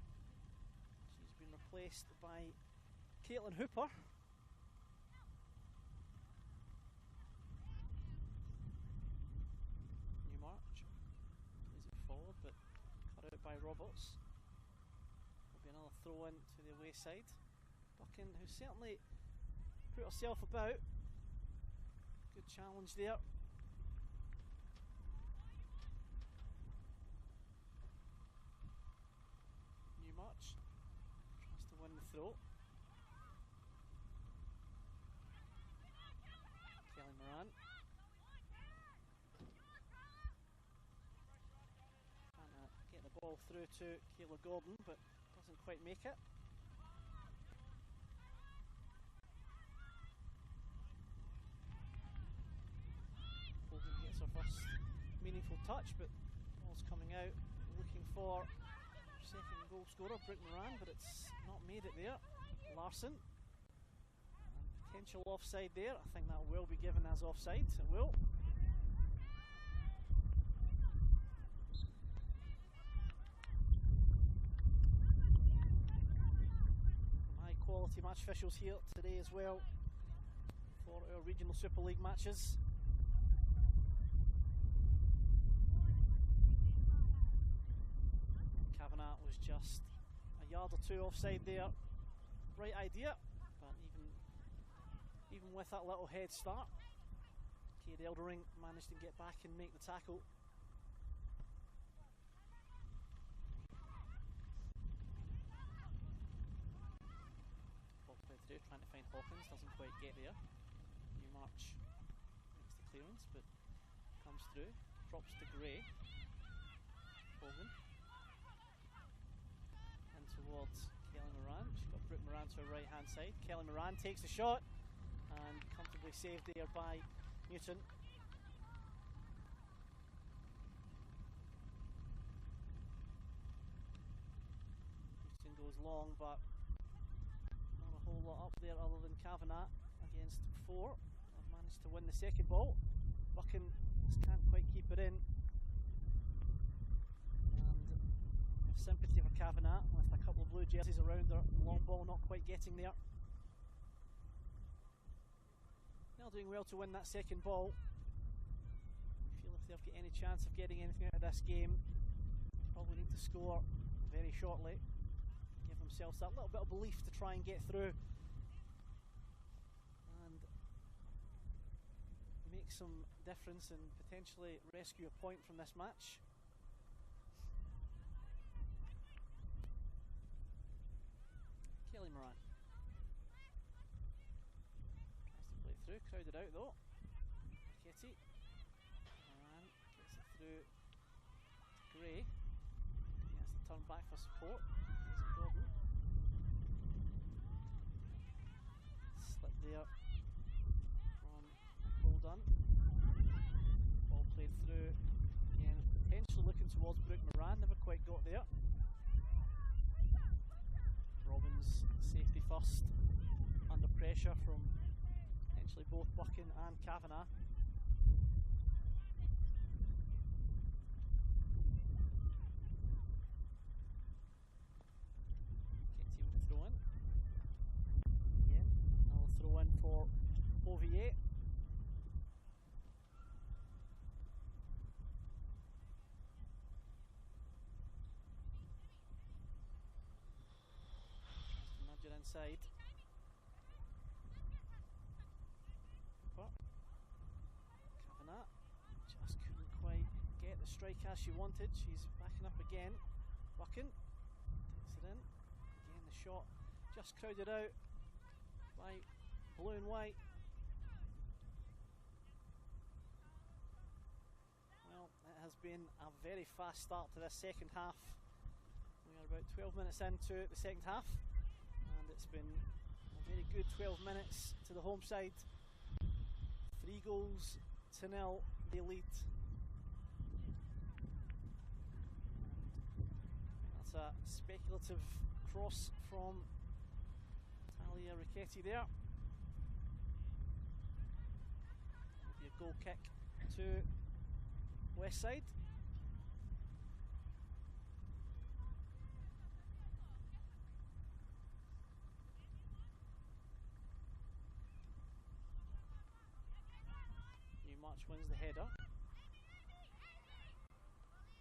She's been replaced by Caitlin Hooper. By Roberts. throw in to the away side. Buchan, who certainly put herself about. Good challenge there. Newmarch tries to win the throw. Kelly Moran. Trying to get the ball through to Kayla Gordon, but doesn't quite make it. Hogan gets her first meaningful touch, but ball's coming out, looking for second goal scorer, Brooke Moran, but it's not made it there. Larson. And potential offside there. I think that will be given as offside. It will. High quality match officials here today as well for our regional Super League matches. Kavanagh was just a yard or two offside there. Right idea, but even with that little head start, Kate Eldering managed to get back and make the tackle. Ball played through, trying to find Hawkins, doesn't quite get there. Newmarch makes the clearance, but comes through, drops to Gray. Hogan. Towards Kelly Moran. She's got Brooke Moran to her right hand side. Kelly Moran takes the shot and comfortably saved there by Newton. Newton goes long, but not a whole lot up there other than Kavanagh against 4. I've managed to win the second ball. Buchan just can't quite keep it in. Sympathy for Kavanagh with a couple of blue jerseys around her. Long ball not quite getting there. They're doing well to win that second ball. I feel if they've got any chance of getting anything out of this game, probably need to score very shortly. Give themselves that little bit of belief to try and get through and make some difference and potentially rescue a point from this match. Kelly Moran tries to play through, crowded out though. Kitty. Moran gets it through to Gray. He has to turn back for support. There's a Gordon. Slip there from Nicole Dunn. Ball played through again, potentially looking towards Brooke Moran, never quite got there. Robbins safety first, under pressure from potentially both Buchan and Kavanagh. Kitty will throw in. Again, another throw in for OVA. Inside. But Kavanagh just couldn't quite get the strike as she wanted. She's backing up again. Buchan takes it in. Again the shot just crowded out by blue and white. Well, it has been a very fast start to this second half. We are about 12 minutes into the second half. It's been a very good 12 minutes to the home side. 3 goals to 0, they lead. That's a speculative cross from Talia Ricchetти there. It'll be a goal kick to Westside. Newmarch wins the header.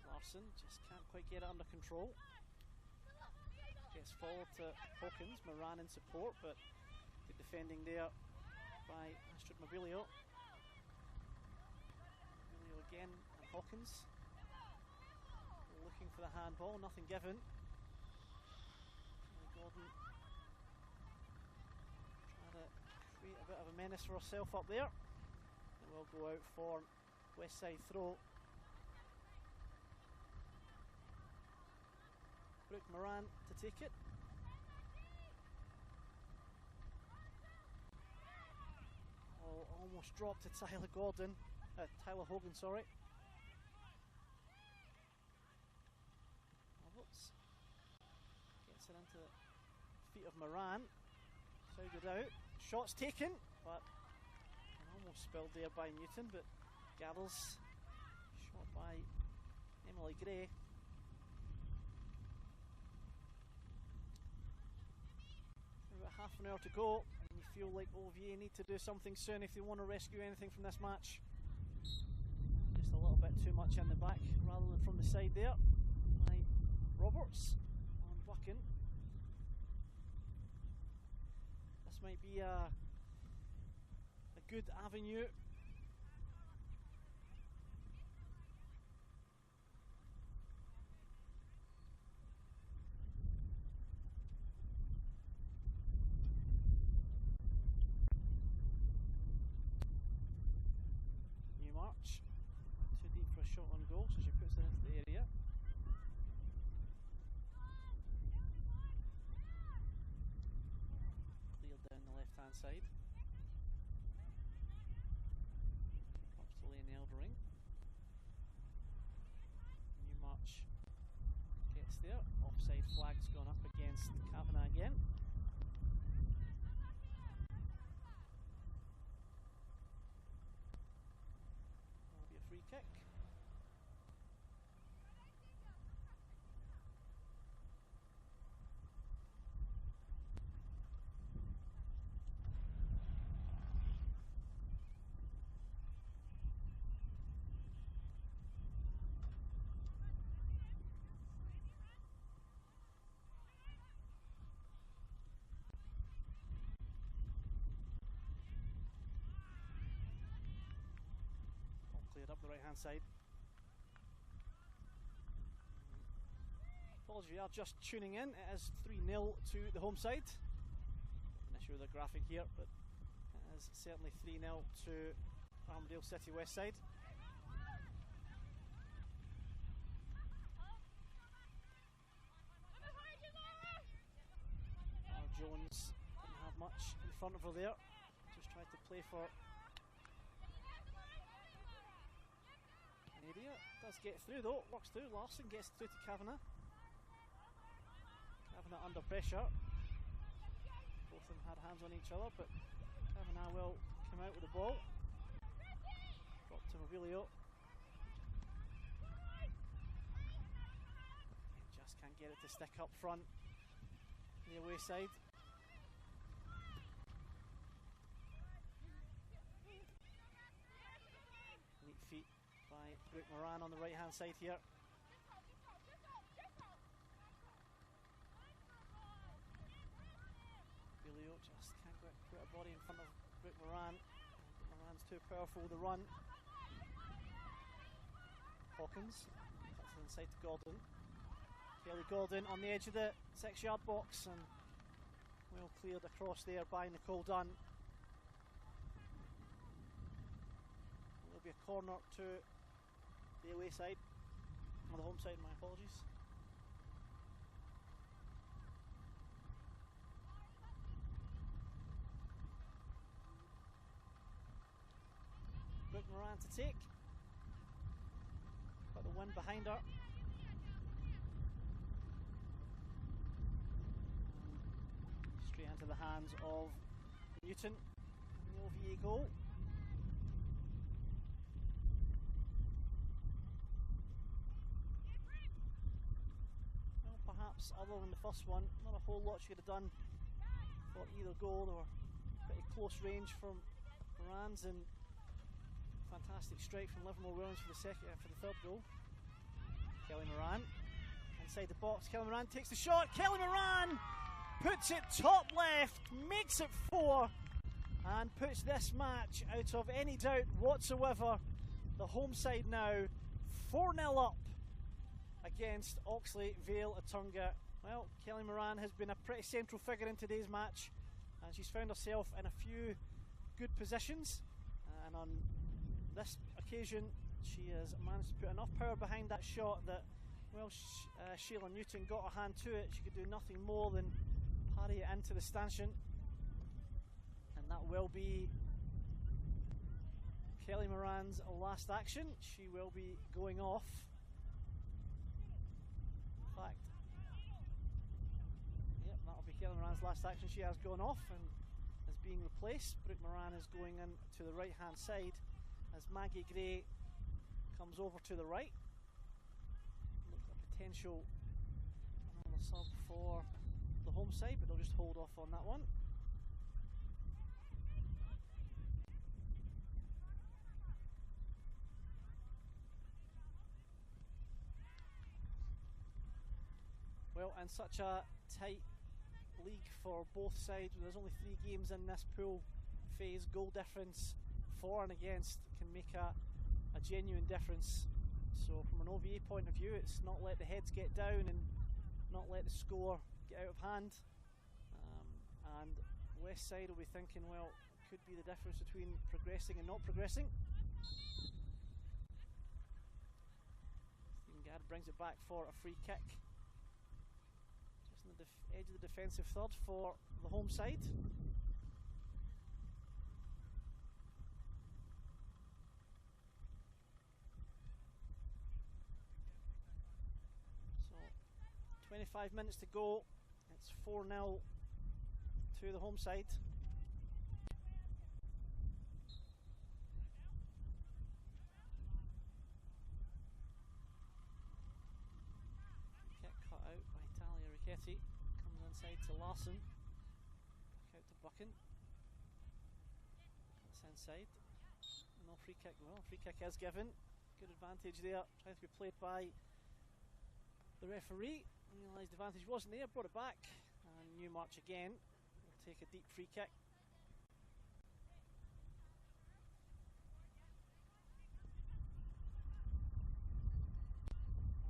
Larson just can't quite get it under control. gets forward to Hawkins. Moran in support, but good defending there by Astrid Mobilio. Mobilio again, and Hawkins looking for the handball, nothing given. Gordon trying to create a bit of a menace for herself up there. It will go out for Westside throw. Brooke Moran to take it. Oh, almost dropped to Tyler Hogan, sorry. Roberts gets it into the feet of Moran. Sounded out. Shots taken, but almost spilled there by Newton, but gathers. Shot by Emily Gray. About half an hour to go, and you feel like OVA need to do something soon if they want to rescue anything from this match. Just a little bit too much in the back rather than from the side there by Roberts on Buchan. This might be a good avenue. March, too deep for a shot on goal, so she puts it into the area. Cleared down the left hand side. Comes to Lane Eldering. Newmarch gets there. Offside flag's gone up against Kavanagh again. Free kick. Cleared up the right hand side. Apologies, we are just tuning in. It is 3-0 to the home side. An issue with the graphic here, but it is certainly 3-0 to Armidale City Westside. Jones didn't have much in front of her there. Just tried to play for area. Does get through though, works through. Larson gets through to Kavanagh. Kavanagh under pressure. Both of them had hands on each other, but Kavanagh will come out with the ball. Drop to Mobilio. Just can't get it to stick up front. The away side. Neat feet by Brooke Moran on the right hand side here. Mobilio just can't put a body in front of Brooke Moran. Moran's too powerful with the run. Hawkins cuts it inside to Gordon. Kelly Gordon on the edge of the 6-yard box and well cleared across there by Nicole Dunn. There'll be a corner to the away side, or the home side, my apologies. Brooke Moran to take. Got the wind behind her. Straight into the hands of Newton. The OVA goal. Well, perhaps other than the first one, not a whole lot she could have done for either goal. They were pretty close range from Moran's and fantastic strike from Livermore Williams for the third goal. Kelly Moran inside the box. Kelly Moran takes the shot. Kelly Moran puts it top left, makes it 4, and puts this match out of any doubt whatsoever. The home side now 4-0 up against Oxley, Vale, Attunga. Well, Kelly Moran has been a pretty central figure in today's match, and she's found herself in a few good positions, and on this occasion she has managed to put enough power behind that shot that, well, Sheila Newton got her hand to it. She could do nothing more than parry it into the stanchion, and that will be Kelly Moran's last action. She will be going off. In fact, yep, that'll be Kelly Moran's last action. She has gone off and is being replaced. Brooke Moran is going in to the right hand side as Maggie Gray comes over to the right. Looks like a potential sub for the home side, but they'll just hold off on that one. Well, and such a tight league for both sides. There's only 3 games in this pool phase. Goal difference for and against can make a genuine difference. So from an OVA point of view, it's not let the heads get down and not let the score get out of hand. And Westside will be thinking, well, it could be the difference between progressing and not progressing. Stephen Gadd brings it back for a free kick. The edge of the defensive third for the home side. So 25 minutes to go. It's 4-0 to the home side. Kick cut out by Talia Ricchetti. Comes inside to Larson. Back out to Buchan. That's inside. No free kick. Well, free kick is given. Good advantage there. Trying to be played by the referee. Realised the advantage wasn't there. Brought it back. And Newmarch again will take a deep free kick.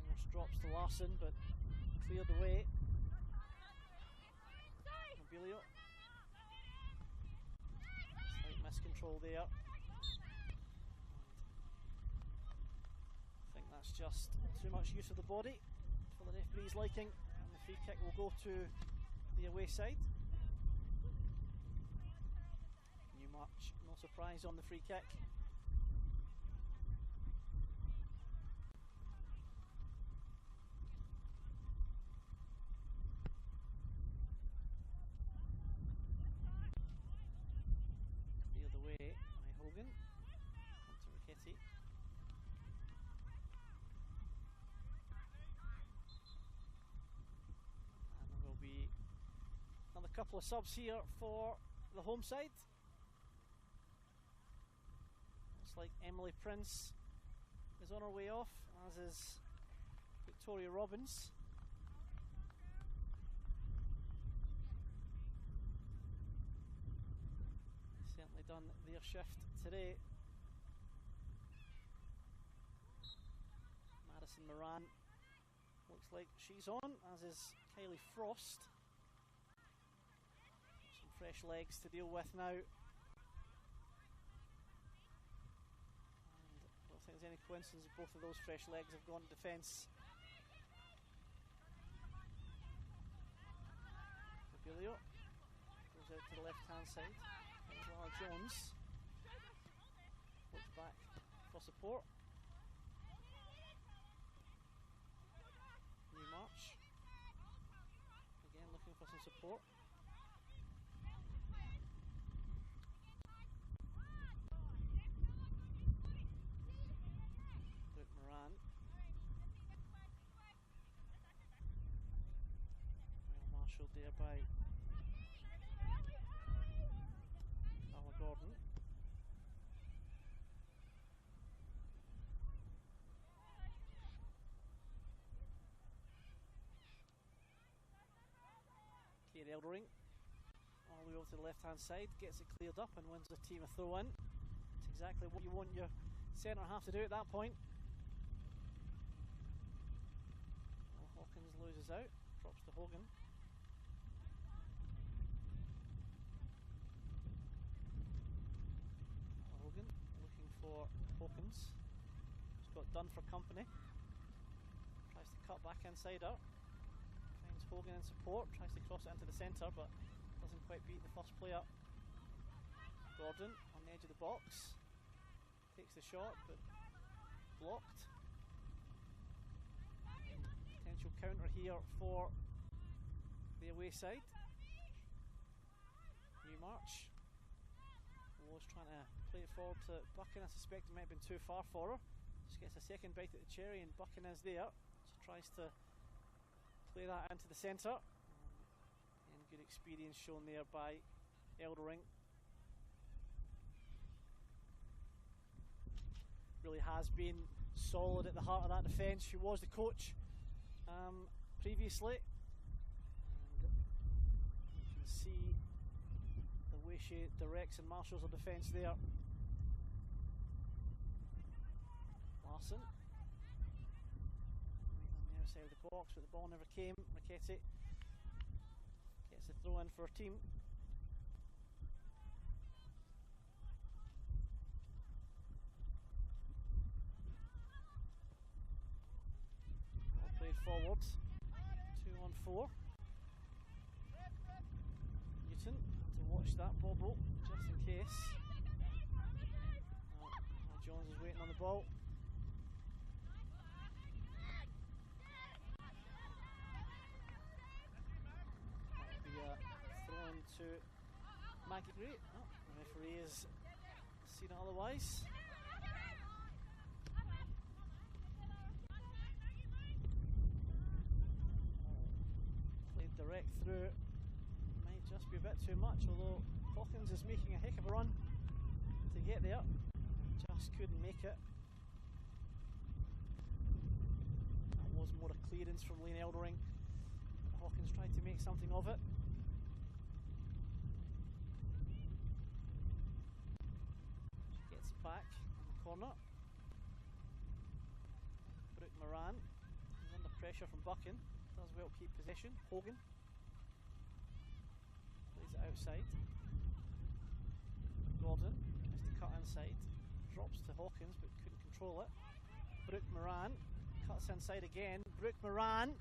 Almost drops to Larson, but cleared away. Mobilio. Slight miscontrol there. I think that's just too much use of the body for the referee's liking, and the free kick will go to the away side. Newmarch, no surprise on the free kick. Cleared away by Hogan. On to Ricchetti. And there will be another couple of subs here for the home side. Looks like Emily Prince is on her way off, as is Victoria Robbins. Certainly done their shift today. Madison Moran looks like she's on, as is Kylie Frost. Some fresh legs to deal with now. And I don't think there's any coincidence that both of those fresh legs have gone to defence. Mobilio goes out to the left hand side. Lara Jones looks back for support. Newmarch again looking for some support. Brooke Moran. Well marshalled there by Gordon. Eldering, all the way over to the left hand side, gets it cleared up and wins the team a throw in. It's exactly what you want your centre half to do at that point. Well, Hawkins loses out, drops to Hogan. Hogan looking for Hawkins. He's got done for company. Tries to cut back inside her. Finds Hogan in support. Tries to cross it into the centre, but doesn't quite beat the first player. Gordon on the edge of the box. Takes the shot, but blocked. Potential counter here for the away side. Newmarch was trying to play it forward to Buchan. I suspect it might have been too far for her. Just gets a second bite at the cherry, and Buchan is there. She tries to play that into the centre. And good experience shown there by Eldering. Really has been solid at the heart of that defence. She was the coach previously, and you can see the way she directs and marshals her defence there. Larson on the outside of the box, but the ball never came. Raketti gets the throw in for her team. Ball played forward. 2-on-4. Newton to watch that bobble just in case. Jones is waiting on the ball. That'll be a throw in to Maggie Gray. Oh, the referee has seen it otherwise. Played direct through. Might just be a bit too much, although Hawkins is making a heck of a run to get there. Just couldn't make it. That was more a clearance from Lane Eldering. Hawkins tried to make something of it. She gets it back in the corner. Brooke Moran is under pressure from Buchan. Does well keep possession. Hogan plays it outside. Gordon has to cut inside. Drops to Hawkins but couldn't control it. Brooke Moran cuts inside again. Brooke Moran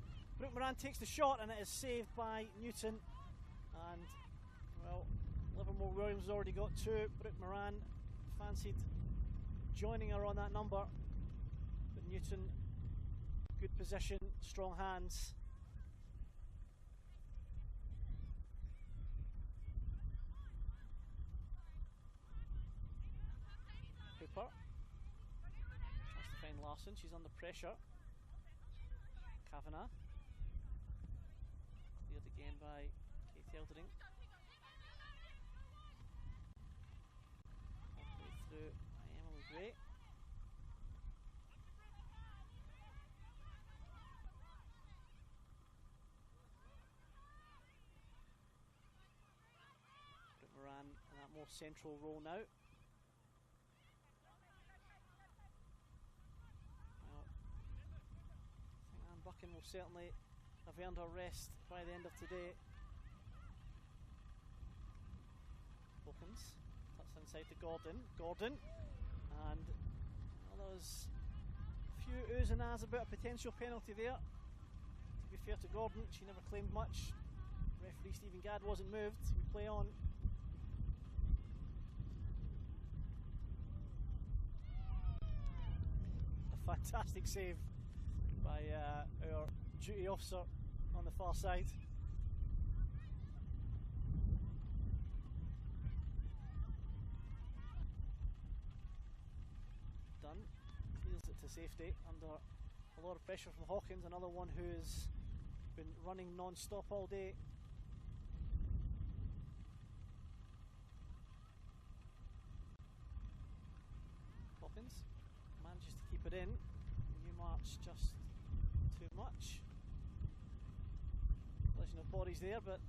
takes the shot, and it is saved by Newton. And well, Livermore Williams has already got two. Brooke Moran fancied joining her on that number, but Newton, good position, strong hands. Hooper tries to find Larson. She's under pressure. Kavanagh cleared again by Kate Eldering. Halfway through by Emily Gray. Moran in that more central role now. Buchan will certainly have earned her rest by the end of today. Hawkins cuts inside to Gordon, and well, there was a few oohs and ahs about a potential penalty there. To be fair to Gordon, she never claimed much. Referee Stephen Gadd wasn't moved. We play on. A fantastic save by our duty officer on the far side. Dunn clears it to safety under a lot of pressure from Hawkins, another one who's been running non-stop all day. Hawkins manages to keep it in. Newmarch just too much. Collision of bodies there, but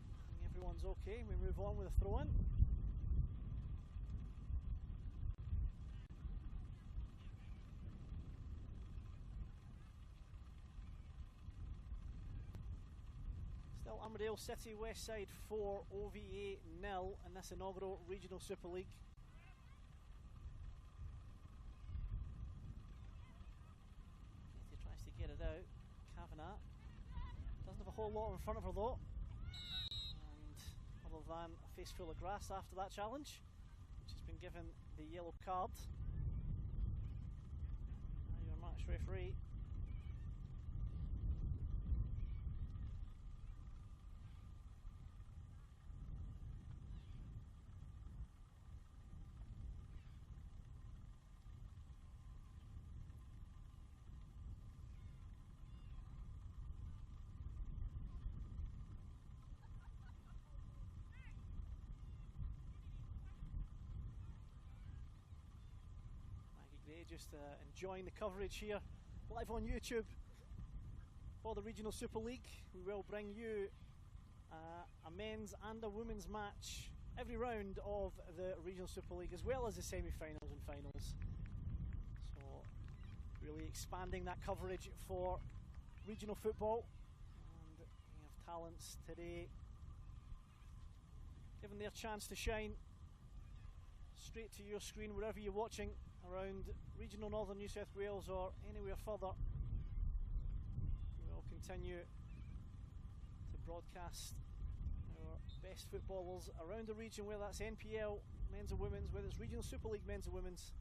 everyone's okay, we move on with a throw-in. Still Armidale City, Westside 4, OVA 0 in this inaugural Regional Super League. He tries to get it out. Kavanagh doesn't have a whole lot in front of her though. And other than a face full of grass after that challenge, she's been given the yellow card. Now your match referee. Just enjoying the coverage here live on YouTube for the Regional Super League. We will bring you a men's and a women's match every round of the Regional Super League, as well as the semi-finals and finals. So really expanding that coverage for regional football, and we have talents today given their chance to shine straight to your screen wherever you're watching around regional northern New South Wales or anywhere further. We will continue to broadcast our best footballers around the region, whether that's NPL men's and women's, whether it's Regional Super League men's and women's.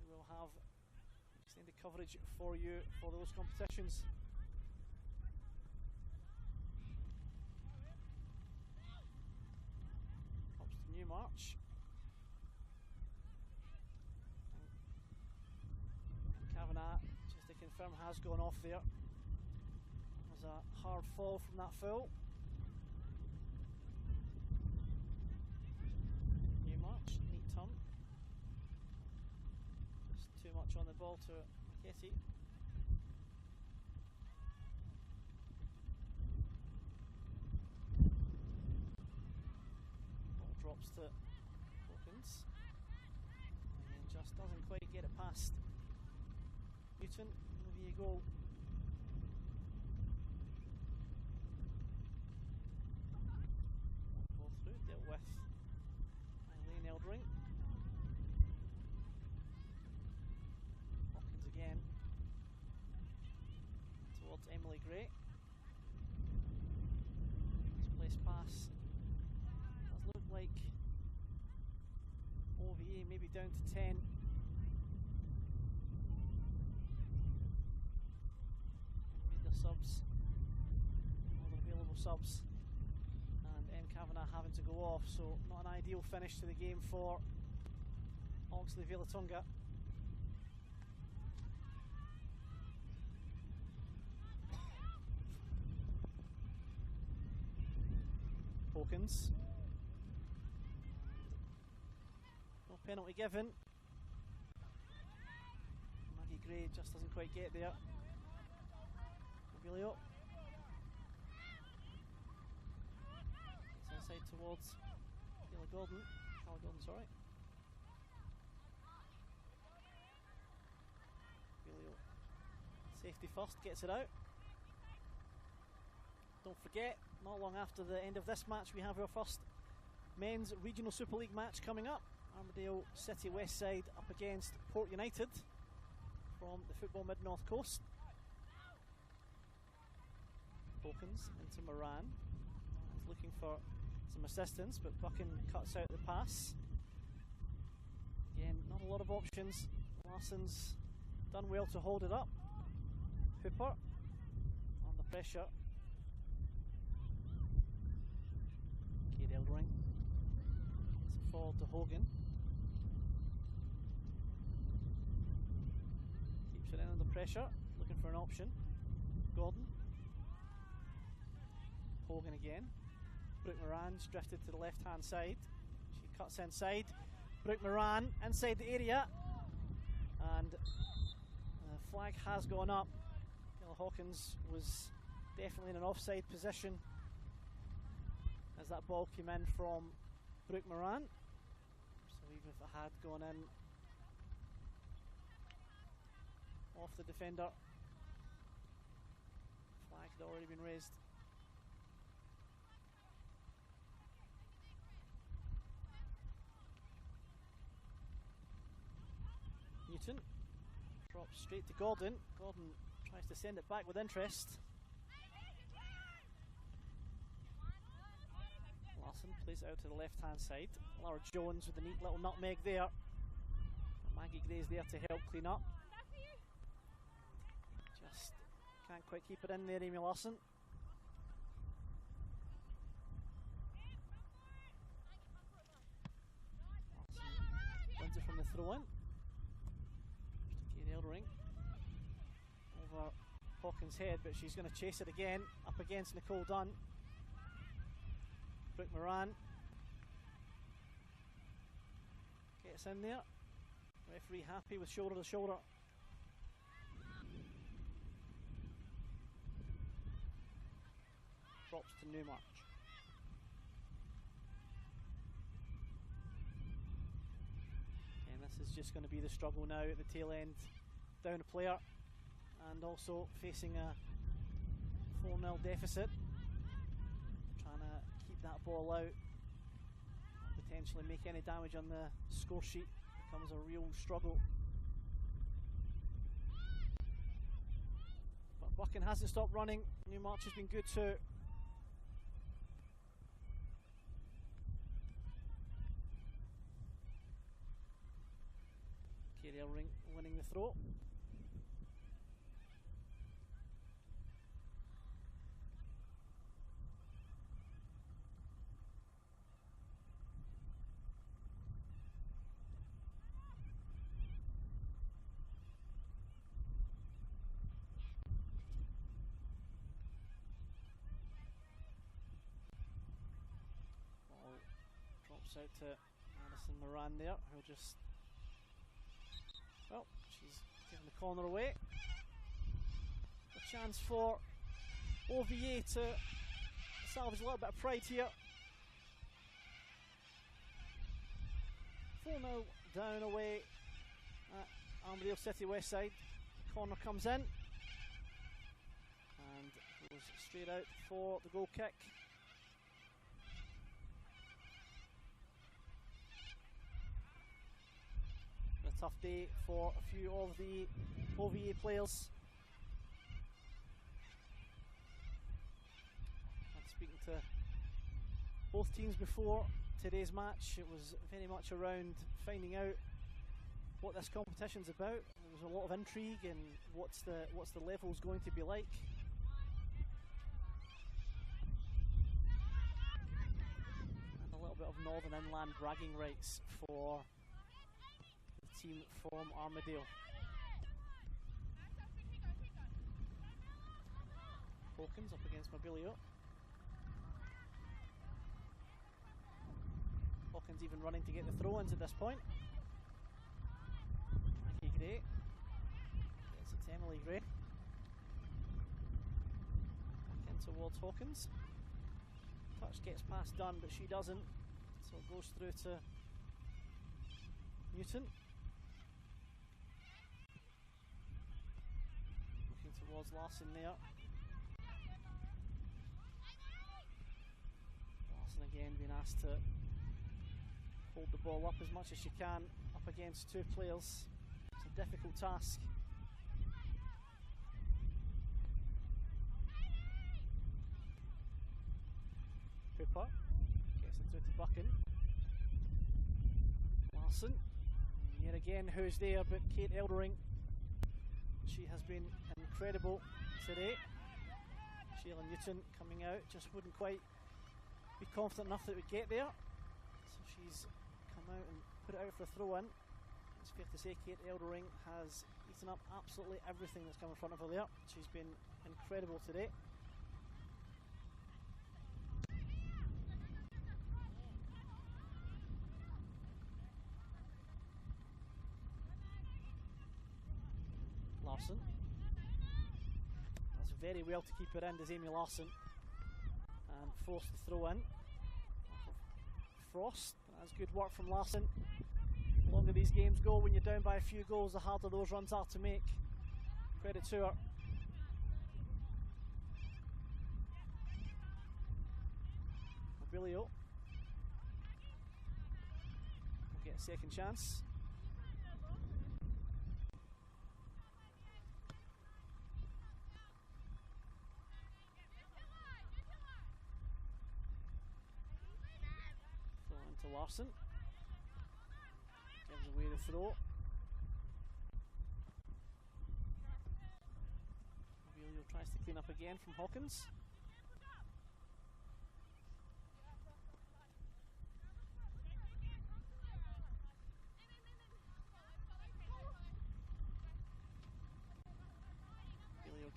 We will have extended coverage for you for those competitions. Comes to Newmarch. Kavanagh, just to confirm, has gone off there. There's a hard fall from that foul. Newmarch, neat turn. Just too much on the ball to Ketty. Ball drops to Hawkins. And just doesn't quite get it past Newton. Over you go. Ball through, dealt with Eileen Eldring. Hawkins again towards Emily Gray. Misplaced pass. Does look like OVA maybe down to 10. Subs, all the available subs, and M. Kavanagh having to go off, so not an ideal finish to the game for Oxley Vale Attunga. Hawkins, no penalty given. Maggie Gray just doesn't quite get there. It's inside towards Callie Gordon, sorry. Safety first, gets it out. Don't forget, not long after the end of this match, we have our first men's Regional Super League match coming up. Armidale City Westside up against Port United from the Football Mid-North Coast. Hawkins into Moran. He's looking for some assistance, but Buchan cuts out the pass. Again, not a lot of options. Larson's done well to hold it up. Hooper under pressure. Kate Eldring. It's a forward to Hogan. Keeps it in under pressure, looking for an option. Gordon. Hogan again. Brooke Moran's drifted to the left hand side. She cuts inside. Brooke Moran inside the area, and the flag has gone up. Hawkins was definitely in an offside position as that ball came in from Brooke Moran. So even if it had gone in off the defender, flag had already been raised. Newton drops straight to Gordon. Gordon tries to send it back with interest. Larson plays it out to the left hand side. Laura Jones with a neat little nutmeg there. Maggie Gray's there to help clean up. Just can't quite keep it in there, Amy Larson. Wins it from the throw in. Eldering over Hawkins' head, but she's going to chase it again up against Nicole Dunn. Brooke Moran gets in there. Referee happy with shoulder to shoulder. Drops to Newmarch. And this is just going to be the struggle now at the tail end. Down a player and also facing a 4-0 deficit. Trying to keep that ball out, potentially make any damage on the score sheet becomes a real struggle. But Buchan hasn't stopped running. Newmarch has been good too. Kerry Elring winning the throw. Drops out to Madison Moran there, who'll just, well, she's giving the corner away. A chance for OVA to salvage a little bit of pride here. 4-0 down away at Armidale City Westside. Corner comes in and goes straight out for the goal kick. A tough day for a few of the OVA players. And speaking to both teams before today's match, it was very much around finding out what this competition's about. There was a lot of intrigue and what's the levels going to be like. And a little bit of Northern Inland bragging rights for the team from Armidale. Hawkins up against Mobilio. Hawkins even running to get the throw-ins at this point. Maggie Gray. Yes, it's Emily Gray. Back in towards Hawkins. Touch gets past Dunn, but she doesn't. So it goes through to Newton. Looking towards Larson there. Larson again being asked to hold the ball up as much as she can up against two players. It's a difficult task. Cooper gets it through to Buchan. Larson, yet again, who's there but Kate Eldering. She has been incredible today. Sheila Newton coming out, just wouldn't quite be confident enough that it would get there. So she's come out and put it out for a throw in. It's fair to say Kate Eldering has eaten up absolutely everything that's come in front of her there. She's been incredible today. Larson does very well to keep it in, does Amy Larson, and force the throw in. Frost. That's good work from Larson. The longer these games go, when you're down by a few goals, the harder those runs are to make. Credit to her. Abilio will get a second chance. Throw into Larson. Gives away the throw. Abilio tries to clean up again from Hawkins.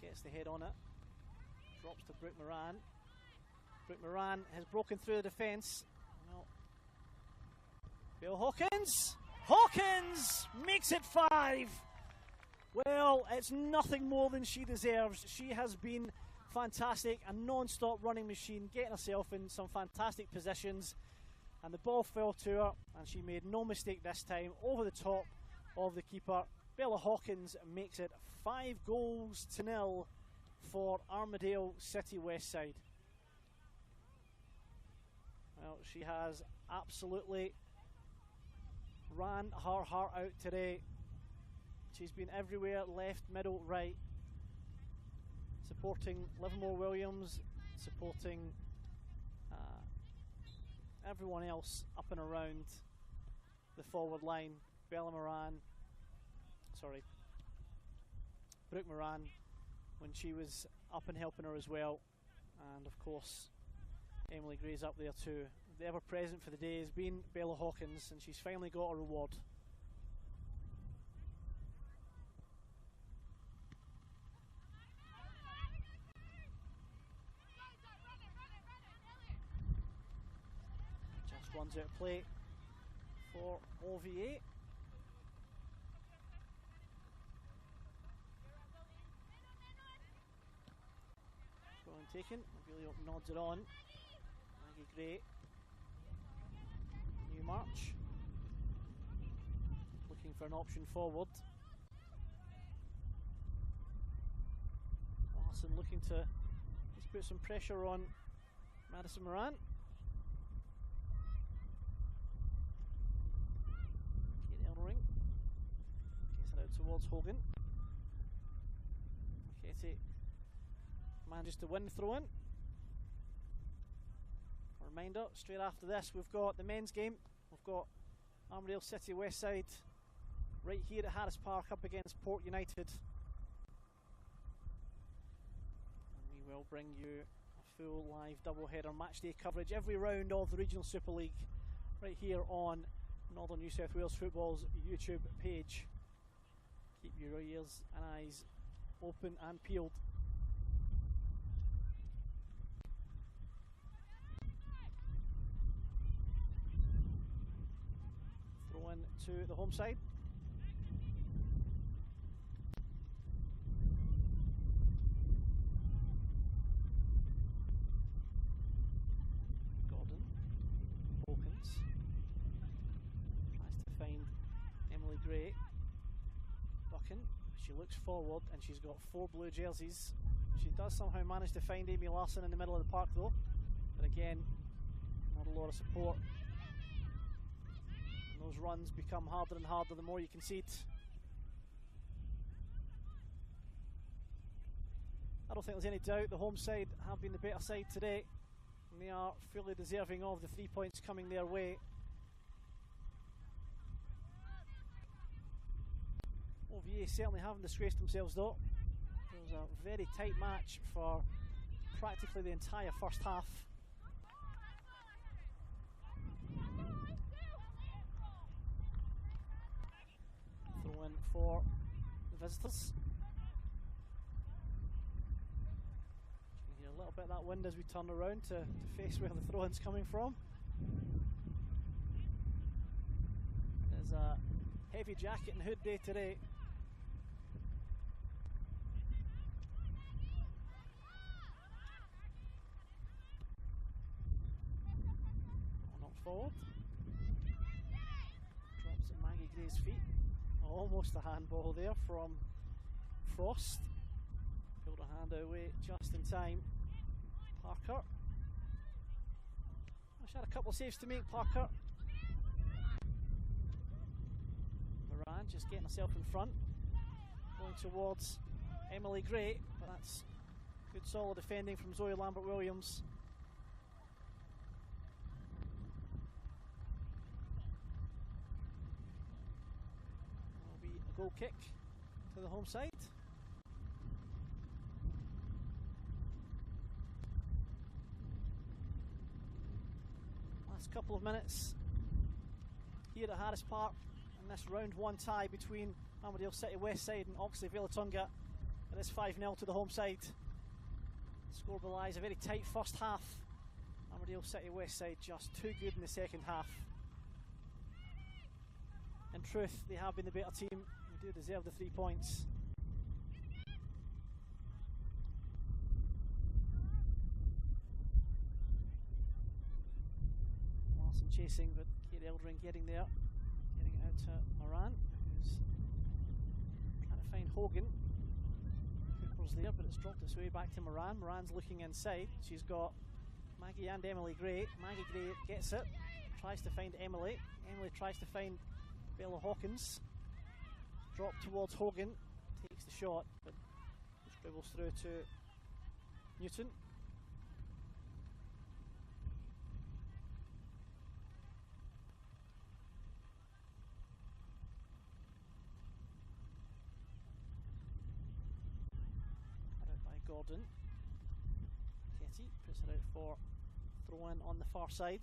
Gets the head on it, drops to Brooke Moran. Brooke Moran has broken through the defence. Well, Bill Hawkins! Hawkins makes it 5! Well, it's nothing more than she deserves. She has been fantastic, a non-stop running machine, getting herself in some fantastic positions, and the ball fell to her, and she made no mistake this time, over the top of the keeper. Bella Hawkins makes it 5-0 for Armidale City Westside. Well, she has absolutely ran her heart out today. She's been everywhere, left, middle, right, supporting Livermore Williams, supporting everyone else up and around the forward line. Brooke Moran, when she was up and helping her as well, and of course Emily Gray's up there too. The ever present for the day has been Bella Hawkins, and she's finally got a reward. Just runs out of play for OVA. Taken, Abilio nods it on. Maggie Gray, New March, looking for an option forward. Larson looking to just put some pressure on Madison Moran. Kate Elring gets it out towards Hogan. Katie manages to win the throw-in. A reminder, straight after this we've got the men's game. We've got Armidale City Westside right here at Harris Park up against Port United. And we will bring you a full live double-header match day coverage every round of the Regional Super League right here on Northern New South Wales Football's YouTube page. Keep your ears and eyes open and peeled. To the home side. Gordon, Hawkins tries to find Emily Gray. Ducking, she looks forward and she's got 4 blue jerseys. She does somehow manage to find Amy Larson in the middle of the park though, but again, not a lot of support. Those runs become harder and harder the more you concede. I don't think there's any doubt the home side have been the better side today, and they are fully deserving of the 3 points coming their way. OVA certainly haven't disgraced themselves though. It was a very tight match for practically the entire first half. Throw in for the visitors. You can hear a little bit of that wind as we turn around to face where the throw-in's coming from. There's a heavy jacket and hood day today. On up forward. Drops at Maggie Gray's feet. Almost a handball there from Frost. Pulled her hand away just in time. Parker. She had a couple of saves to make, Parker. Moran just getting herself in front. Going towards Emily Gray, but that's good solid defending from Zoe Lambert-Williams. Will be a goal kick to the home side. Last couple of minutes here at Harris Park in this round one tie between Armidale City Westside and Oxley Vale Attunga. It is 5-0 to the home side. The score belies a very tight first half. Armidale City Westside just too good in the second half. In truth, they have been the better team. They do deserve the 3 points. Larson chasing, but Kate Eldring getting there. Getting it out to Moran, who's trying to find Hogan. Cooper's there, but it's dropped its way back to Moran. Moran's looking inside. She's got Maggie and Emily Gray. Maggie Gray gets it, tries to find Emily. Emily tries to find Bella Hawkins. Drop towards Hogan, takes the shot, but just dribbles through to Newton. Gordon. Ketty puts it out for throw in on the far side.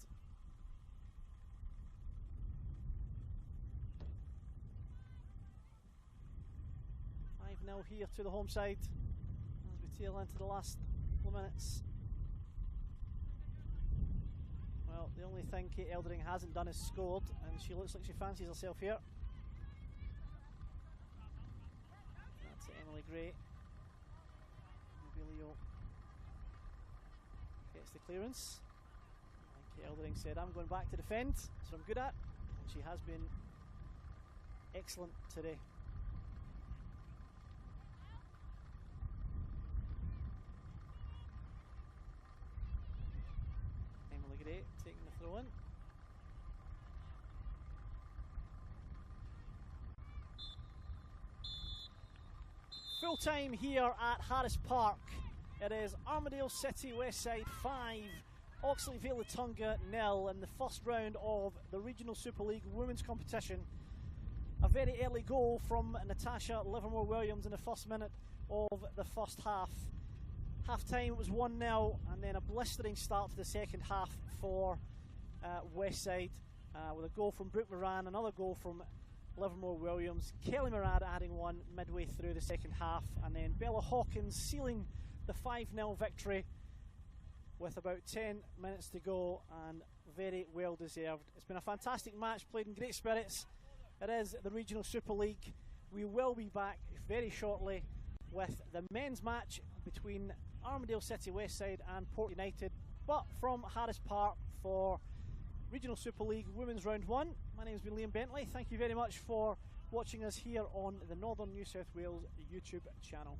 Now here to the home side as we tail into the last couple of minutes. Well, the only thing Kate Eldering hasn't done is scored, and she looks like she fancies herself here. That's Emily Gray. Mobilio gets the clearance. Like Kate Eldering said, I'm going back to defend, so I'm good at, and she has been excellent today. Emily Gray taking the throw in. Full time here at Harris Park. It is Armidale City Westside 5, Oxley Vale Attunga 0 in the first round of the Regional Super League Women's Competition. A very early goal from Natasha Livermore-Williams in the first minute of the first half. Half time it was 1-0, and then a blistering start to the second half for Westside with a goal from Brooke Moran, another goal from Livermore-Williams, Kelly Murad adding one midway through the second half, and then Bella Hawkins sealing the 5-0 victory with about 10 minutes to go, and very well deserved. It's been a fantastic match, played in great spirits. It is the Regional Super League. We will be back very shortly with the men's match between Armidale City Westside and Port United, but from Harris Park for Regional Super League Women's Round 1. My name's been Liam Bentley. Thank you very much for watching us here on the Northern New South Wales YouTube channel.